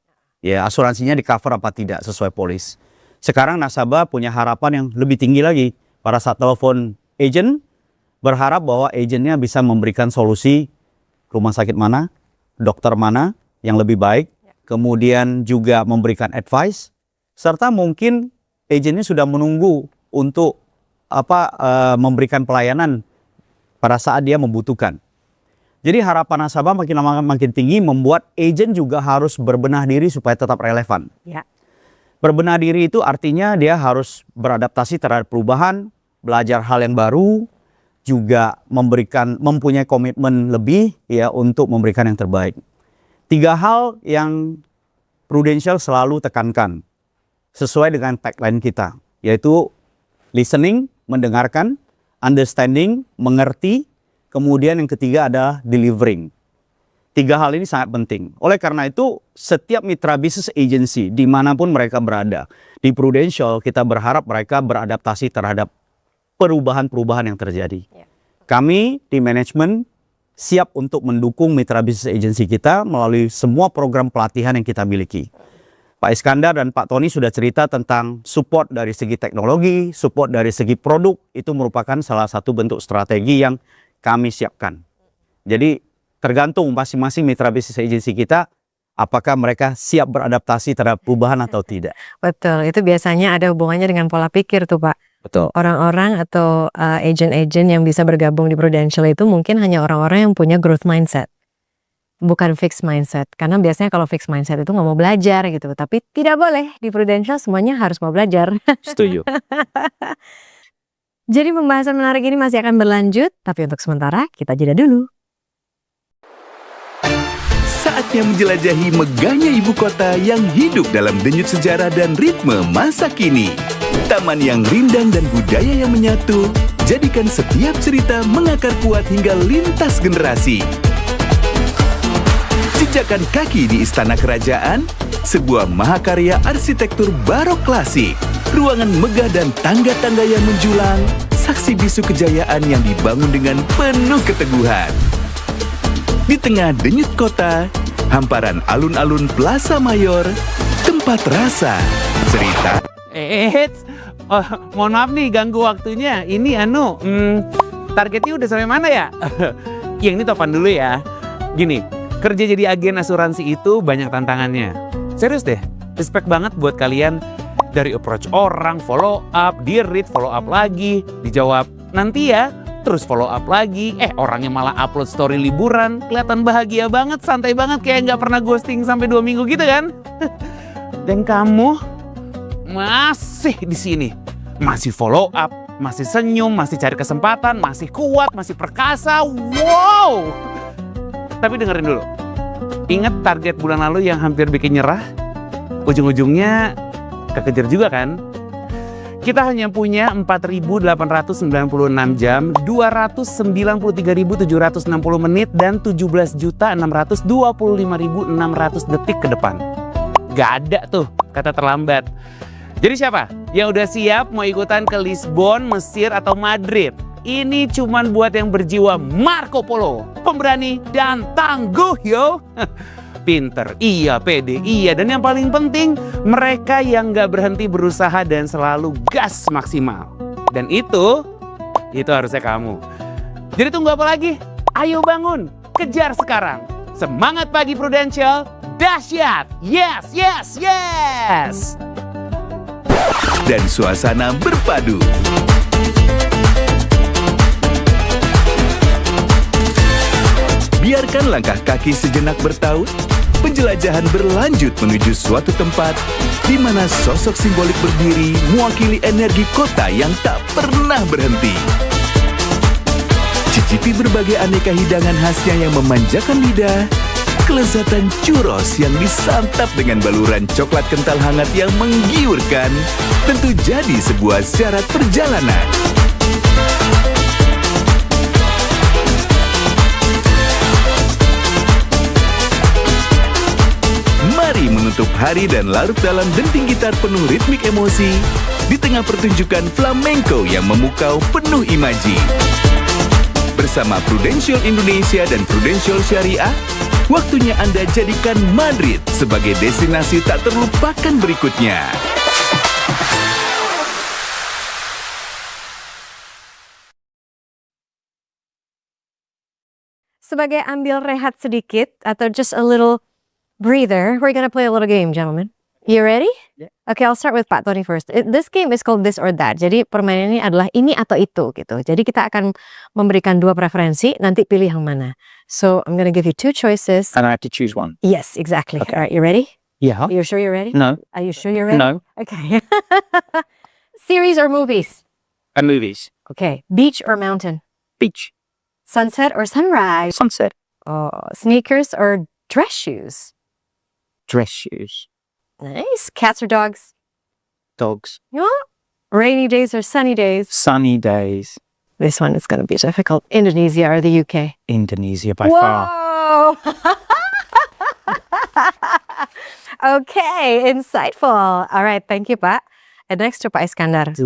Ya, asuransinya di cover apa tidak sesuai polis. Sekarang nasabah punya harapan yang lebih tinggi lagi. Pada saat telepon agent, berharap bahwa agentnya bisa memberikan solusi rumah sakit mana, dokter mana yang lebih baik, kemudian juga memberikan advice, serta mungkin agentnya sudah menunggu untuk memberikan pelayanan pada saat dia membutuhkan. Jadi harapan nasabah makin lama makin tinggi, membuat agent juga harus berbenah diri supaya tetap relevan. Berbenah diri itu artinya dia harus beradaptasi terhadap perubahan, belajar hal yang baru, juga mempunyai komitmen lebih ya untuk memberikan yang terbaik. 3 hal yang Prudential selalu tekankan sesuai dengan tagline kita, yaitu listening, mendengarkan, understanding, mengerti, kemudian yang ketiga adalah delivering. 3 hal ini sangat penting. Oleh karena itu, setiap mitra bisnis agency dimanapun mereka berada, di Prudential kita berharap mereka beradaptasi terhadap perubahan-perubahan yang terjadi. Kami di manajemen siap untuk mendukung mitra bisnis agency kita melalui semua program pelatihan yang kita miliki. Pak Iskandar dan Pak Tony sudah cerita tentang support dari segi teknologi, support dari segi produk, itu merupakan salah satu bentuk strategi yang kami siapkan. Jadi tergantung masing-masing mitra bisnis agency kita, apakah mereka siap beradaptasi terhadap perubahan atau tidak. Betul, itu biasanya ada hubungannya dengan pola pikir tuh Pak. Betul. Orang-orang atau agent-agent yang bisa bergabung di Prudential itu mungkin hanya orang-orang yang punya growth mindset. Bukan fixed mindset. Karena biasanya kalau fixed mindset itu nggak mau belajar gitu. Tapi tidak boleh, di Prudential semuanya harus mau belajar. Setuju. Jadi pembahasan menarik ini masih akan berlanjut, tapi untuk sementara kita jeda dulu. Saatnya menjelajahi megahnya ibu kota yang hidup dalam denyut sejarah dan ritme masa kini. Taman yang rindang dan budaya yang menyatu, jadikan setiap cerita mengakar kuat hingga lintas generasi. Jejakan kaki di Istana Kerajaan, sebuah mahakarya arsitektur barok klasik. Ruangan megah dan tangga-tangga yang menjulang, saksi bisu kejayaan yang dibangun dengan penuh keteguhan. Di tengah denyut kota, hamparan alun-alun Plaza Mayor, tempat rasa, cerita. Mohon maaf nih ganggu waktunya. Ini targetnya udah sampai mana ya? Yang ini topan dulu ya. Gini, kerja jadi agen asuransi itu banyak tantangannya. Serius deh, respect banget buat kalian. Dari approach orang, follow up, di-read, follow up lagi, dijawab nanti ya, terus follow up lagi. Orangnya malah upload story liburan, kelihatan bahagia banget, santai banget, kayak nggak pernah ghosting sampai 2 minggu gitu kan. Dan kamu masih di sini, masih follow up, masih senyum, masih cari kesempatan, masih kuat, masih perkasa. Wow! Tapi dengerin dulu, ingat target bulan lalu yang hampir bikin nyerah? Ujung-ujungnya kekejar juga kan? Kita hanya punya 4.896 jam, 293.760 menit, dan 17.625.600 detik ke depan. Gak ada tuh kata terlambat. Jadi siapa yang udah siap mau ikutan ke Lisbon, Mesir, atau Madrid? Ini cuman buat yang berjiwa Marco Polo, pemberani dan tangguh yo. Pinter, iya, pede, iya, dan yang paling penting mereka yang gak berhenti berusaha dan selalu gas maksimal. Dan itu harusnya kamu. Jadi tunggu apa lagi? Ayo bangun, kejar sekarang. Semangat pagi Prudential, dahsyat, yes, yes, yes. Dan suasana berpadu. Biarkan langkah kaki sejenak bertaut, penjelajahan berlanjut menuju suatu tempat di mana sosok simbolik berdiri mewakili energi kota yang tak pernah berhenti. Cicipi berbagai aneka hidangan khasnya yang memanjakan lidah, kelezatan churros yang disantap dengan baluran coklat kental hangat yang menggiurkan, tentu jadi sebuah syarat perjalanan. Mari menutup hari dan larut dalam denting gitar penuh ritmik emosi di tengah pertunjukan flamenco yang memukau penuh imaji. Bersama Prudential Indonesia dan Prudential Syariah, waktunya Anda jadikan Madrid sebagai destinasi tak terlupakan berikutnya. Sebagai ambil rehat sedikit atau just a little breather, we're gonna play a little game, gentlemen. You ready? Yeah. Okay, I'll start with Pak Tony first. This game is called this or that. Jadi permainan ini adalah ini atau itu gitu. Jadi kita akan memberikan dua preferensi, nanti pilih yang mana. So I'm gonna give you two choices. And I have to choose one. Yes, exactly. Okay. All right, you ready? Yeah. Are you sure you're ready? No. Are you sure you're ready? No. Okay. Series or movies? Movies. Okay. Beach or mountain? Beach. Sunset or sunrise? Sunset. Oh, sneakers or dress shoes? Dress shoes. Nice. Cats or dogs? Dogs. Yeah. Rainy days or sunny days? Sunny days. This one is going to be difficult. Indonesia or the UK? Indonesia by far. Whoa! Okay, insightful. All right, thank you, Pak. And next to Pak Iskandar.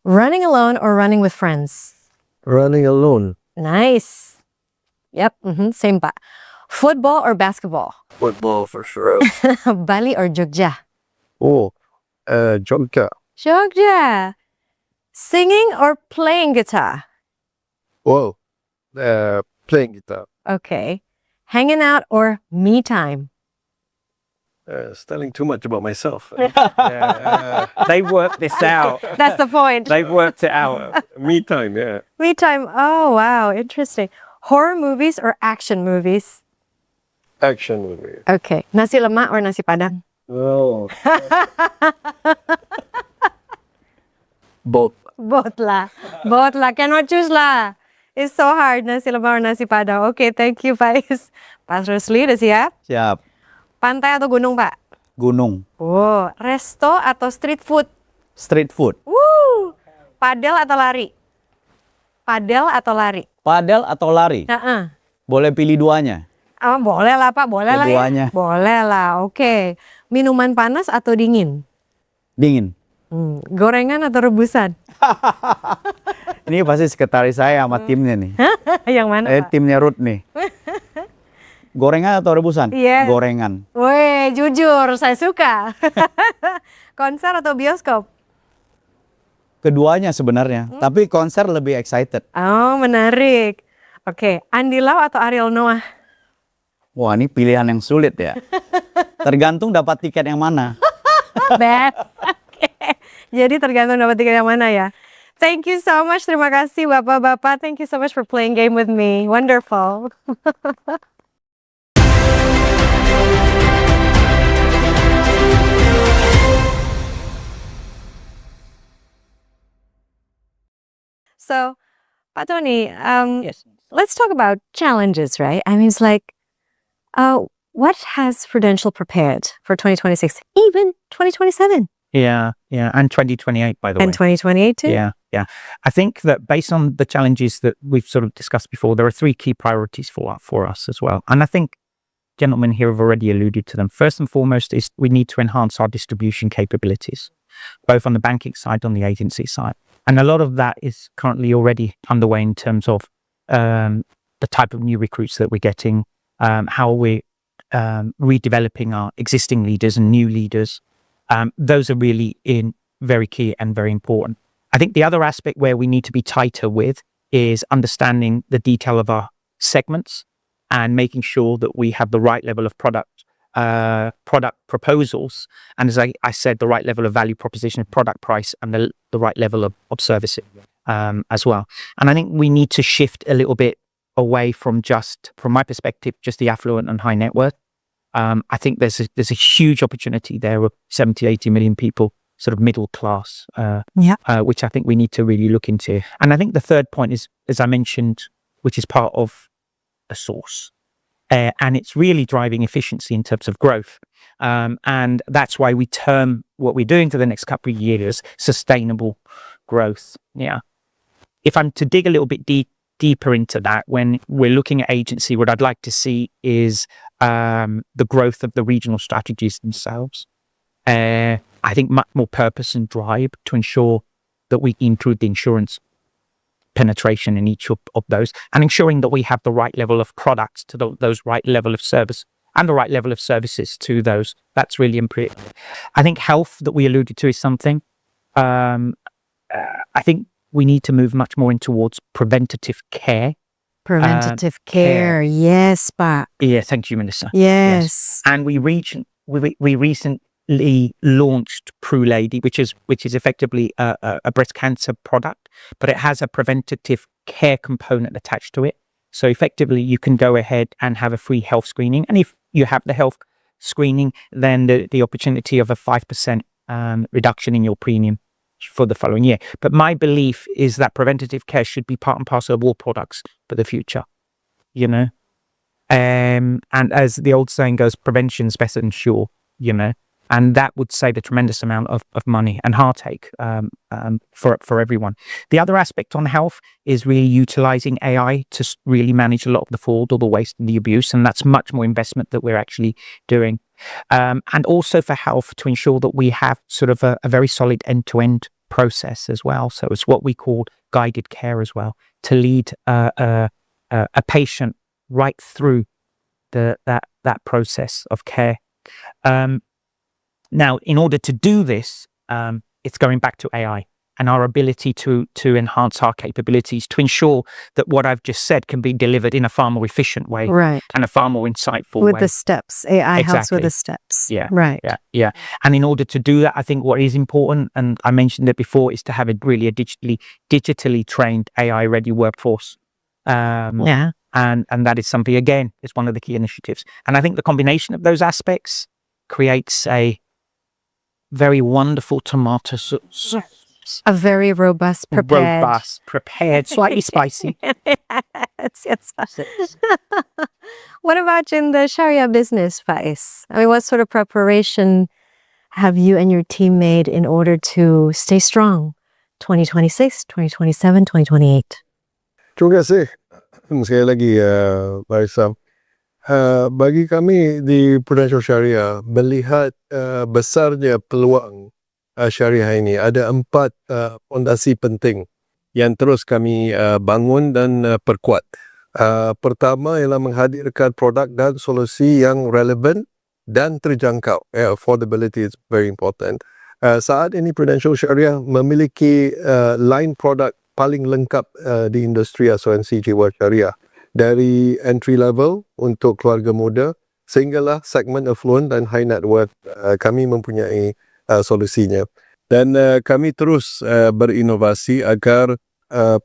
Running alone or running with friends? Running alone. Nice. Yep, same, Pak. Football or basketball? Football for sure. Bali or Jogja? Oh, Jogja. Jogja. Singing or playing guitar? Whoa, playing guitar. Okay. Hanging out or me time? Telling too much about myself. They worked this out. That's the point. They've worked it out. Me time, yeah. Me time. Oh, wow. Interesting. Horror movies or action movies? Action movie. Okay. Nasi lemak or nasi padang? Oh. Both. Both lah. Both lah. Cannot choose lah. It's so hard. Nasi lemak or nasi padang. Okay, thank you, Pak Is. Pak Rusli, udah siap? Siap. Pantai atau gunung, Pak? Gunung. Oh, resto atau street food? Street food. Woo! Padel atau lari? Padel atau lari? Padel atau lari? Boleh pilih duanya. Oh, boleh lah, Pak. Boleh lah Keduanya. ya? Boleh lah, oke. Minuman panas atau dingin? Dingin. Gorengan atau rebusan? Ini pasti sekretaris saya sama timnya nih. Yang mana, Pak? Timnya Ruth nih. Gorengan atau rebusan? Yes. Gorengan. Weh, jujur, saya suka. Konser atau bioskop? Keduanya sebenarnya, tapi konser lebih excited. Oh, menarik. Oke, Andy Lau atau Ariel Noah? Wah, ini pilihan yang sulit ya. Tergantung dapat tiket yang mana. Best. Oke. Jadi tergantung dapat tiket yang mana ya. Thank you so much. Terima kasih Bapak-bapak. Thank you so much for playing game with me. Wonderful. So, Pak Tony, Yes. let's talk about challenges, right? I mean, it's like, what has Prudential prepared for 2026, even 2027? Yeah. And 2028, by the way. And 2028 too? Yeah. I think that based on the challenges that we've sort of discussed before, there are three key priorities for us as well. And I think gentlemen here have already alluded to them. First and foremost is we need to enhance our distribution capabilities, both on the banking side, on the agency side. And a lot of that is currently already underway in terms of the type of new recruits that we're getting, how we're redeveloping our existing leaders and new leaders. Those are really very key and very important. I think the other aspect where we need to be tighter with is understanding the detail of our segments and making sure that we have the right level of product proposals, and as I said, the right level of value proposition of product price and the right level of servicing as well. And I think we need to shift a little bit away from my perspective, just the affluent and high net worth. I think there's a huge opportunity there of 70, 80 million people, sort of middle class, which I think we need to really look into. And I think the third point is, as I mentioned, which is part of a source. And it's really driving efficiency in terms of growth. And that's why we term what we're doing for the next couple of years sustainable growth. Yeah. If I'm to dig a little bit deeper into that, when we're looking at agency, what I'd like to see is the growth of the regional strategies themselves. I think much more purpose and drive to ensure that we improve the insurance penetration in each of those, and ensuring that we have the right level of products to those right level of service and the right level of services to those. That's really important. I think health that we alluded to is something. I think we need to move much more in towards preventative care. Preventative care. Yes, Pak. Yeah, thank you, Minister. Yes. And we recently launched Pru Lady, which is effectively a breast cancer product, but it has a preventative care component attached to it. So effectively, you can go ahead and have a free health screening, and if you have the health screening, then the opportunity of a 5% reduction in your premium for the following year. But my belief is that preventative care should be part and parcel of all products for the future. You know, and as the old saying goes, prevention's better than cure. You know. And that would save a tremendous amount of money and heartache for everyone. The other aspect on health is really utilizing AI to really manage a lot of the fraud or the waste and the abuse. And that's much more investment that we're actually doing. And also for health, to ensure that we have sort of a very solid end-to-end process as well. So it's what we call guided care as well, to lead a patient right through that process of care. Now, in order to do this, it's going back to AI and our ability to enhance our capabilities to ensure that what I've just said can be delivered in a far more efficient way, right, and a far more insightful way. With the steps. AI helps with the steps. Yeah. Right. Yeah. And in order to do that, I think what is important, and I mentioned it before, is to have a digitally trained AI-ready workforce. And that is something, again, is one of the key initiatives. And I think the combination of those aspects creates a very wonderful tomato sauce. A very robust, prepared. Slightly spicy. Yes. What about in the Sharia business, Faiz? I mean, what sort of preparation have you and your team made in order to stay strong 2026, 2027, 2028? Terima kasih sekali lagi, Barisam. Bagi kami di Prudential Syariah, melihat besarnya peluang syariah ini, ada 4 fondasi penting yang terus kami bangun dan perkuat. Pertama ialah menghadirkan produk dan solusi yang relevan dan terjangkau. Affordability is very important. Saat ini Prudential Syariah memiliki line produk paling lengkap di industri asuransi jiwa syariah. Dari entry level untuk keluarga muda sehinggalah segmen affluent dan high net worth, kami mempunyai solusinya. Dan kami terus berinovasi agar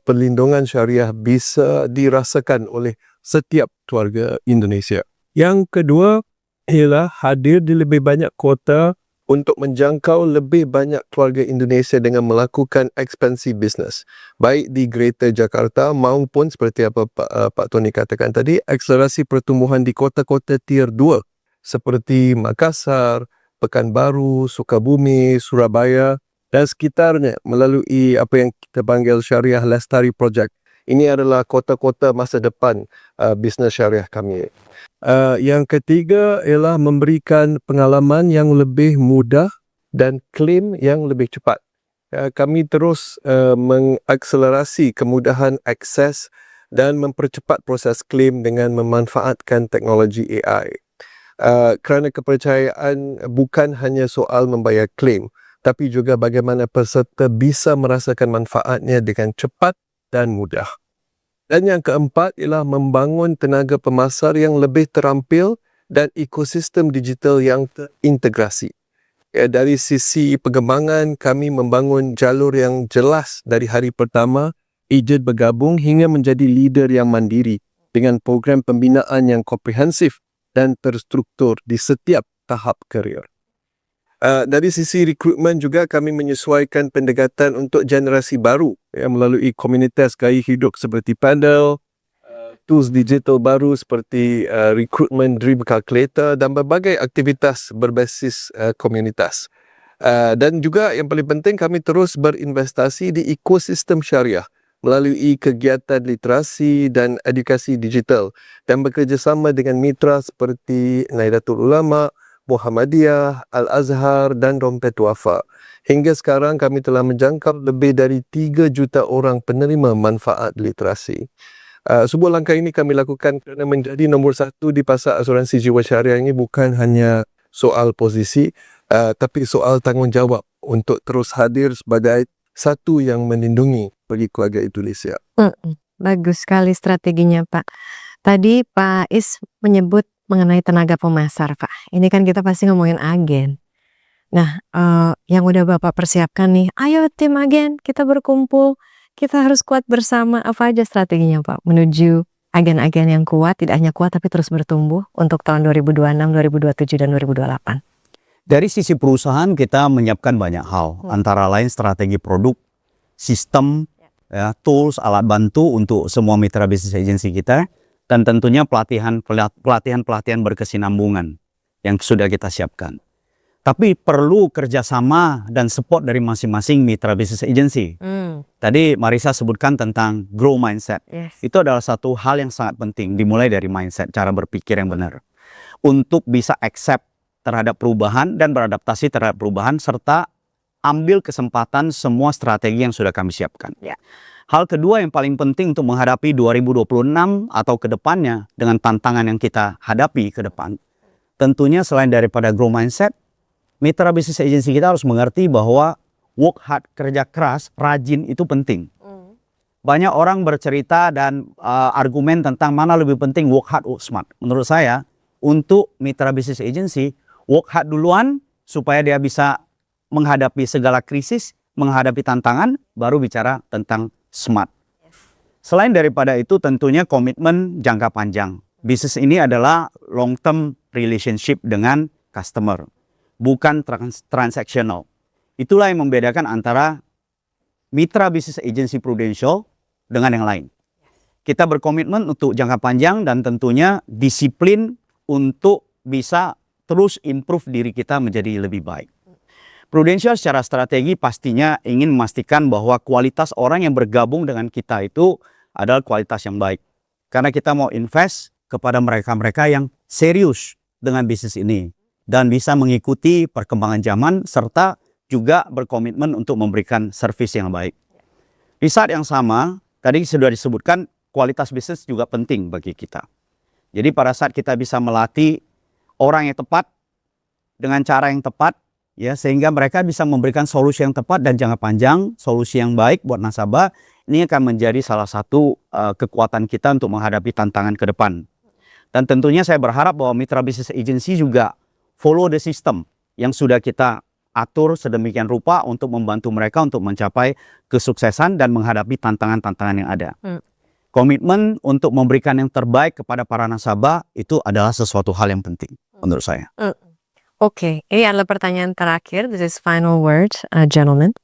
perlindungan syariah bisa dirasakan oleh setiap keluarga Indonesia. Yang kedua ialah hadir di lebih banyak kota untuk menjangkau lebih banyak keluarga Indonesia dengan melakukan ekspansi bisnes. Baik di Greater Jakarta maupun seperti apa Pak Tony katakan tadi, akselerasi pertumbuhan di kota-kota tier 2 seperti Makassar, Pekanbaru, Sukabumi, Surabaya dan sekitarnya melalui apa yang kita panggil Syariah Sulystari Project. Ini adalah kota-kota masa depan bisnes syariah kami. Yang ketiga ialah memberikan pengalaman yang lebih mudah dan klaim yang lebih cepat. Kami terus mengakselerasi kemudahan akses dan mempercepat proses klaim dengan memanfaatkan teknologi AI. Kerana kepercayaan bukan hanya soal membayar klaim, tapi juga bagaimana peserta bisa merasakan manfaatnya dengan cepat dan mudah. Dan yang keempat ialah membangun tenaga pemasar yang lebih terampil dan ekosistem digital yang terintegrasi. Dari sisi pengembangan, kami membangun jalur yang jelas dari hari pertama, ejen bergabung hingga menjadi leader yang mandiri dengan program pembinaan yang komprehensif dan terstruktur di setiap tahap karier. Dari sisi rekrutmen juga kami menyesuaikan pendekatan untuk generasi baru melalui komunitas gaya hidup seperti panel, tools digital baru seperti recruitment dream calculator dan berbagai aktivitas berbasis komunitas. Dan juga yang paling penting kami terus berinvestasi di ekosistem syariah melalui kegiatan literasi dan edukasi digital dan bekerjasama dengan mitra seperti Nahdlatul Ulama, Muhammadiyah, Al-Azhar dan Dompet Wafa. Hingga sekarang kami telah menjangkau lebih dari 3 juta orang penerima manfaat literasi. Sebuah langkah ini kami lakukan kerana menjadi nombor 1 di pasar asuransi jiwa syariah ini bukan hanya soal posisi, tapi soal tanggungjawab untuk terus hadir sebagai satu yang melindungi bagi keluarga Indonesia. Bagus sekali strateginya, Pak. Tadi Pak Is menyebut mengenai tenaga pemasar, Pak. Ini kan kita pasti ngomongin agen. Nah, yang udah Bapak persiapkan nih, ayo tim agen, kita berkumpul, kita harus kuat bersama. Apa aja strateginya, Pak, menuju agen-agen yang kuat, tidak hanya kuat tapi terus bertumbuh untuk tahun 2026, 2027, dan 2028? Dari sisi perusahaan kita menyiapkan banyak hal, antara lain strategi produk, sistem, tools, alat bantu untuk semua mitra bisnis agency kita, dan tentunya pelatihan berkesinambungan yang sudah kita siapkan. Tapi perlu kerjasama dan support dari masing-masing mitra bisnis agency. Tadi Marisa sebutkan tentang grow mindset. Itu adalah satu hal yang sangat penting, dimulai dari mindset, cara berpikir yang benar. Untuk bisa accept terhadap perubahan dan beradaptasi terhadap perubahan, serta ambil kesempatan semua strategi yang sudah kami siapkan. Hal kedua yang paling penting untuk menghadapi 2026 atau ke depannya dengan tantangan yang kita hadapi ke depan, tentunya selain daripada grow mindset, mitra bisnis agency kita harus mengerti bahwa work hard, kerja keras, rajin itu penting. Banyak orang bercerita dan argumen tentang mana lebih penting work hard, work smart. Menurut saya, untuk mitra bisnis agency, work hard duluan supaya dia bisa menghadapi segala krisis, menghadapi tantangan, baru bicara tentang smart. Selain daripada itu, tentunya komitmen jangka panjang. Bisnis ini adalah long term relationship dengan customer, bukan transactional. Itulah yang membedakan antara mitra bisnis agency Prudential dengan yang lain. Kita berkomitmen untuk jangka panjang dan tentunya disiplin untuk bisa terus improve diri kita menjadi lebih baik. Prudential secara strategi pastinya ingin memastikan bahwa kualitas orang yang bergabung dengan kita itu adalah kualitas yang baik. Karena kita mau invest kepada mereka-mereka yang serius dengan bisnis ini dan bisa mengikuti perkembangan zaman serta juga berkomitmen untuk memberikan servis yang baik. Di saat yang sama, tadi sudah disebutkan kualitas bisnis juga penting bagi kita. Jadi pada saat kita bisa melatih orang yang tepat dengan cara yang tepat, ya, sehingga mereka bisa memberikan solusi yang tepat dan jangka panjang, solusi yang baik buat nasabah, ini akan menjadi salah satu kekuatan kita untuk menghadapi tantangan ke depan. Dan tentunya saya berharap bahwa mitra bisnis agency juga follow the system yang sudah kita atur sedemikian rupa untuk membantu mereka untuk mencapai kesuksesan dan menghadapi tantangan-tantangan yang ada. Komitmen untuk memberikan yang terbaik kepada para nasabah itu adalah sesuatu hal yang penting menurut saya. Oke, ini adalah pertanyaan terakhir. This is final word, gentlemen.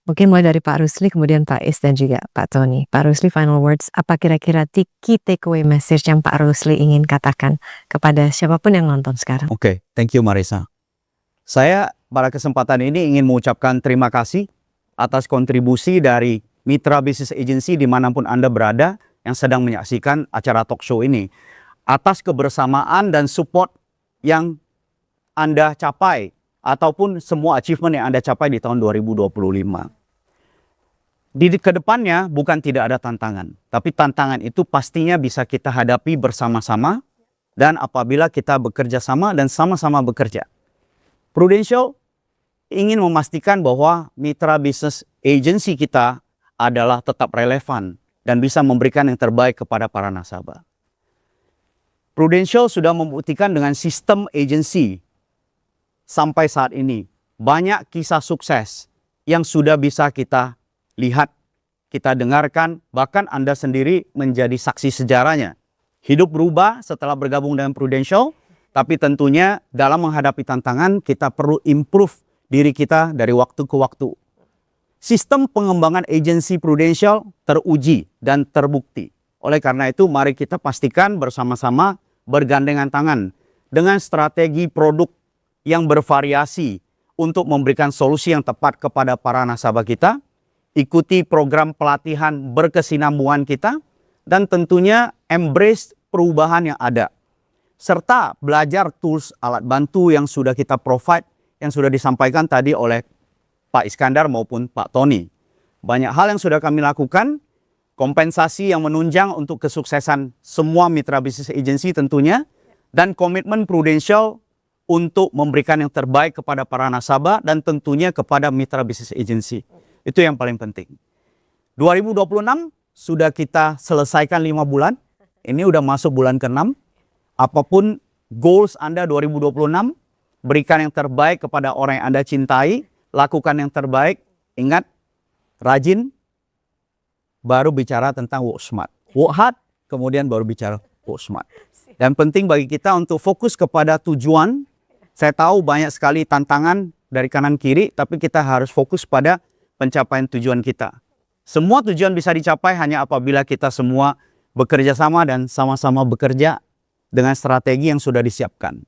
Mungkin mulai dari Pak Rusli, kemudian Pak Is dan juga Pak Tony. Pak Rusli, final words. Apa kira-kira key takeaway message yang Pak Rusli ingin katakan kepada siapapun yang nonton sekarang? Oke, thank you Marisa. Saya pada kesempatan ini ingin mengucapkan terima kasih atas kontribusi dari mitra bisnis agency dimanapun Anda berada yang sedang menyaksikan acara talk show ini. atas kebersamaan dan support yang Anda capai ataupun semua achievement yang Anda capai di tahun 2025. Di kedepannya bukan tidak ada tantangan, tapi tantangan itu pastinya bisa kita hadapi bersama-sama dan apabila kita bekerja sama dan sama-sama bekerja. Prudential ingin memastikan bahwa mitra bisnis agency kita adalah tetap relevan dan bisa memberikan yang terbaik kepada para nasabah. Prudential sudah membuktikan dengan sistem agency sampai saat ini. Banyak kisah sukses yang sudah bisa kita lihat, kita dengarkan, bahkan Anda sendiri menjadi saksi sejarahnya. Hidup berubah setelah bergabung dengan Prudential, tapi tentunya dalam menghadapi tantangan kita perlu improve diri kita dari waktu ke waktu. Sistem pengembangan agensi Prudential teruji dan terbukti. Oleh karena itu, mari kita pastikan bersama-sama bergandengan tangan dengan strategi produk yang bervariasi untuk memberikan solusi yang tepat kepada para nasabah kita, ikuti program pelatihan berkesinambungan kita, dan tentunya embrace perubahan yang ada. Serta belajar tools alat bantu yang sudah kita provide, yang sudah disampaikan tadi oleh Pak Iskandar maupun Pak Tony. Banyak hal yang sudah kami lakukan, kompensasi yang menunjang untuk kesuksesan semua mitra bisnis agency tentunya, dan komitmen Prudential untuk memberikan yang terbaik kepada para nasabah dan tentunya kepada mitra bisnis agency. Itu yang paling penting. 2026 sudah kita selesaikan 5 bulan, ini udah masuk bulan ke-6. Apapun goals Anda 2026, berikan yang terbaik kepada orang yang Anda cintai, lakukan yang terbaik, ingat, rajin, baru bicara tentang work smart. Work hard, kemudian baru bicara work smart. Dan penting bagi kita untuk fokus kepada tujuan. Saya tahu banyak sekali tantangan dari kanan kiri, tapi kita harus fokus pada pencapaian tujuan kita. Semua tujuan bisa dicapai hanya apabila kita semua bekerja sama dan sama-sama bekerja dengan strategi yang sudah disiapkan.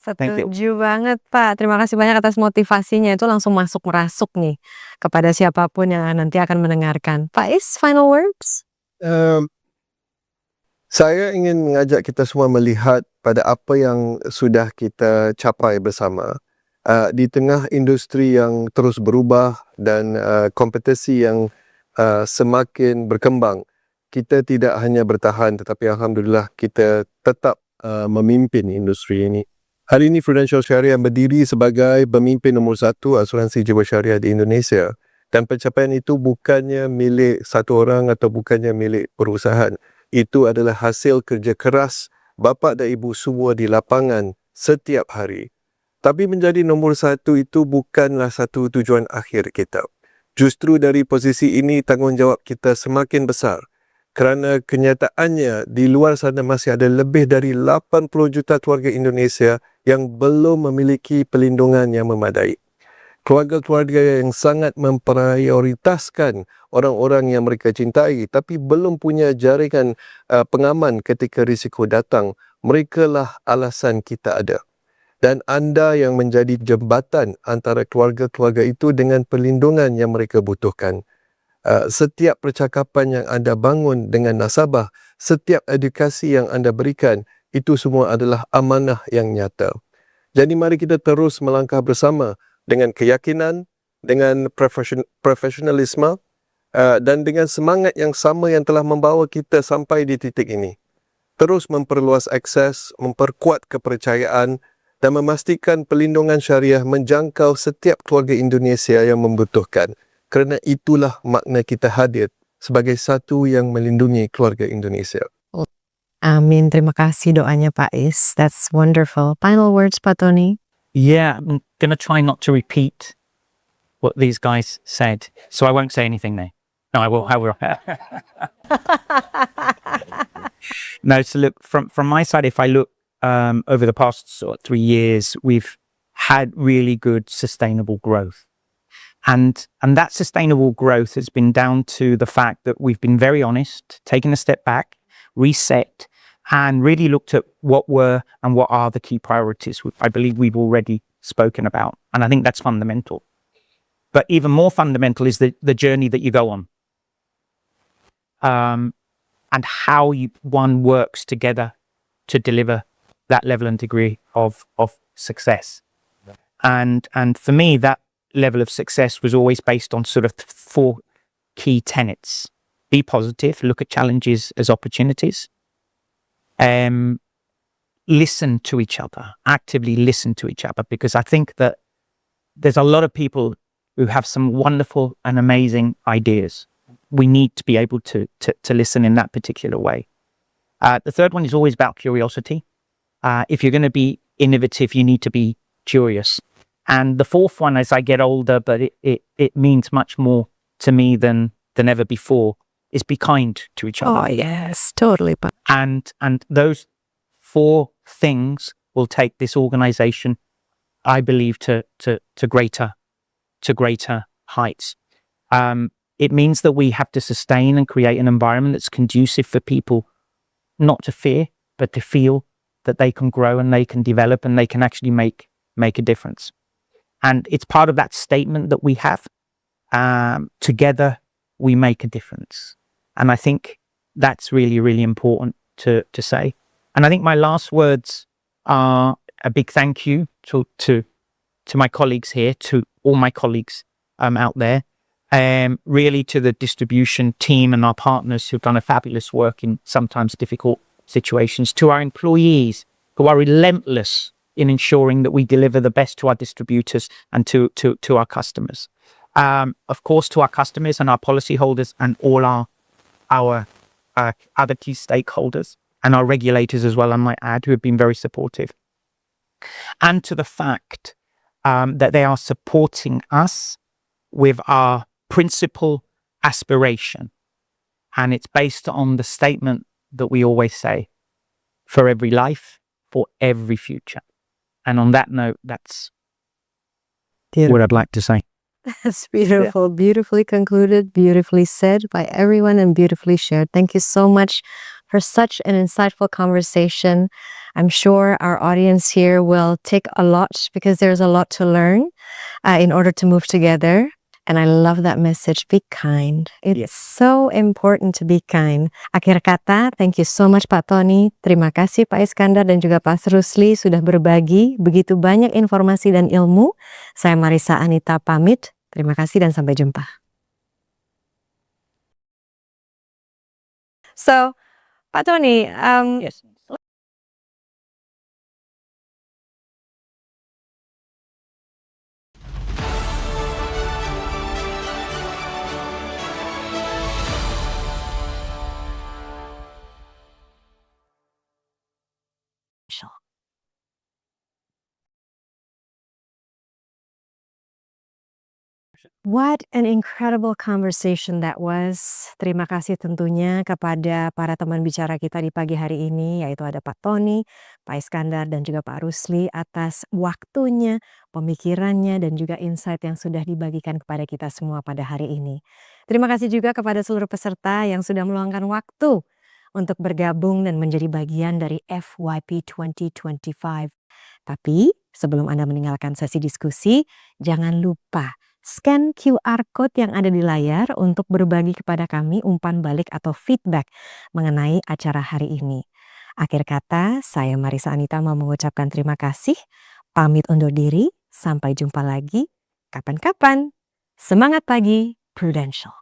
Setuju banget Pak, terima kasih banyak atas motivasinya, itu langsung masuk merasuk nih kepada siapapun yang nanti akan mendengarkan. Pak Is, final words? Saya ingin mengajak kita semua melihat pada apa yang sudah kita capai bersama. Di tengah industri yang terus berubah dan kompetisi yang semakin berkembang, kita tidak hanya bertahan tetapi Alhamdulillah kita tetap memimpin industri ini. Hari ini Prudential Syariah berdiri sebagai pemimpin nombor 1 asuransi jiwa syariah di Indonesia. Dan pencapaian itu bukannya milik satu orang atau bukannya milik perusahaan. Itu adalah hasil kerja keras bapa dan ibu semua di lapangan setiap hari. Tapi menjadi nombor 1 itu bukanlah satu tujuan akhir kita. Justru dari posisi ini tanggungjawab kita semakin besar. Kerana kenyataannya di luar sana masih ada lebih dari 80 juta keluarga Indonesia yang belum memiliki pelindungan yang memadai. Keluarga-keluarga yang sangat memprioritaskan orang-orang yang mereka cintai tapi belum punya jaringan pengaman ketika risiko datang. Merekalah alasan kita ada. Dan anda yang menjadi jembatan antara keluarga-keluarga itu dengan perlindungan yang mereka butuhkan. Setiap percakapan yang anda bangun dengan nasabah, setiap edukasi yang anda berikan, itu semua adalah amanah yang nyata. Jadi mari kita terus melangkah bersama dengan keyakinan, dengan profesionalisme dan dengan semangat yang sama yang telah membawa kita sampai di titik ini. Terus memperluas akses, memperkuat kepercayaan dan memastikan pelindungan syariah menjangkau setiap keluarga Indonesia yang membutuhkan. Kerana itulah makna kita hadir sebagai satu yang melindungi keluarga Indonesia. Amin, terima kasih doanya Pak Is. That's wonderful. Final words Pak Tony? Yeah, I'm going to try not to repeat what these guys said, so I won't say anything there. No, I will. No, so look, from my side, if I look over the past 3 years, we've had really good sustainable growth. And that sustainable growth has been down to the fact that we've been very honest, taken a step back, reset, and really looked at what were and what are the key priorities, which I believe we've already spoken about. And I think that's fundamental. But even more fundamental is the journey that you go on. And how one works together deliver that level and degree of success. And for me, that level of success was always based on sort of 4 key tenets. Be positive, look at challenges as opportunities. Listen to each other, actively listen to each other, because I think that there's a lot of people who have some wonderful and amazing ideas. We need to be able to listen in that particular way. The third one is always about curiosity. If you're going to be innovative, you need to be curious. And the fourth one, as I get older, but it means much more to me than ever before, is be kind to each other. Oh, yes, totally. And those 4 things will take this organization, I believe, to greater heights. It means that we have to sustain and create an environment that's conducive for people not to fear, but to feel that they can grow and they can develop and they can actually make a difference. And it's part of that statement that we have, together we make a difference. And I think that's really, really important to say. And I think my last words are a big thank you to my colleagues here, to all my colleagues out there, really to the distribution team and our partners who've done a fabulous work in sometimes difficult situations, to our employees who are relentless in ensuring that we deliver the best to our distributors and to our customers. Of course, to our customers and our policyholders and all our other key stakeholders and our regulators as well, I might add, who have been very supportive. And to the fact that they are supporting us with our principal aspiration. And it's based on the statement that we always say, for every life, for every future. And on that note, that's what I'd like to say. That's beautiful. Yeah. Beautifully concluded, beautifully said by everyone, and beautifully shared. Thank you so much for such an insightful conversation. I'm sure our audience here will take a lot, because there's a lot to learn in order to move together. And I love that message, be kind. It's so important to be kind. Akhir kata, thank you so much Pak Tony. Terima kasih Pak Iskandar dan juga Pak Rusli sudah berbagi begitu banyak informasi dan ilmu. Saya Marissa Anita pamit. Terima kasih dan sampai jumpa. So, Pak Tony, yes. What an incredible conversation that was. Terima kasih tentunya kepada para teman bicara kita di pagi hari ini, yaitu ada Pak Tony, Pak Iskandar, dan juga Pak Rusli atas waktunya, pemikirannya, dan juga insight yang sudah dibagikan kepada kita semua pada hari ini. Terima kasih juga kepada seluruh peserta yang sudah meluangkan waktu untuk bergabung dan menjadi bagian dari FYP 2025. Tapi sebelum Anda meninggalkan sesi diskusi, jangan lupa scan QR Code yang ada di layar untuk berbagi kepada kami umpan balik atau feedback mengenai acara hari ini. Akhir kata, saya Marissa Anita mau mengucapkan terima kasih, pamit undur diri, sampai jumpa lagi kapan-kapan. Semangat pagi, Prudential.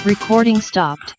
Recording stopped.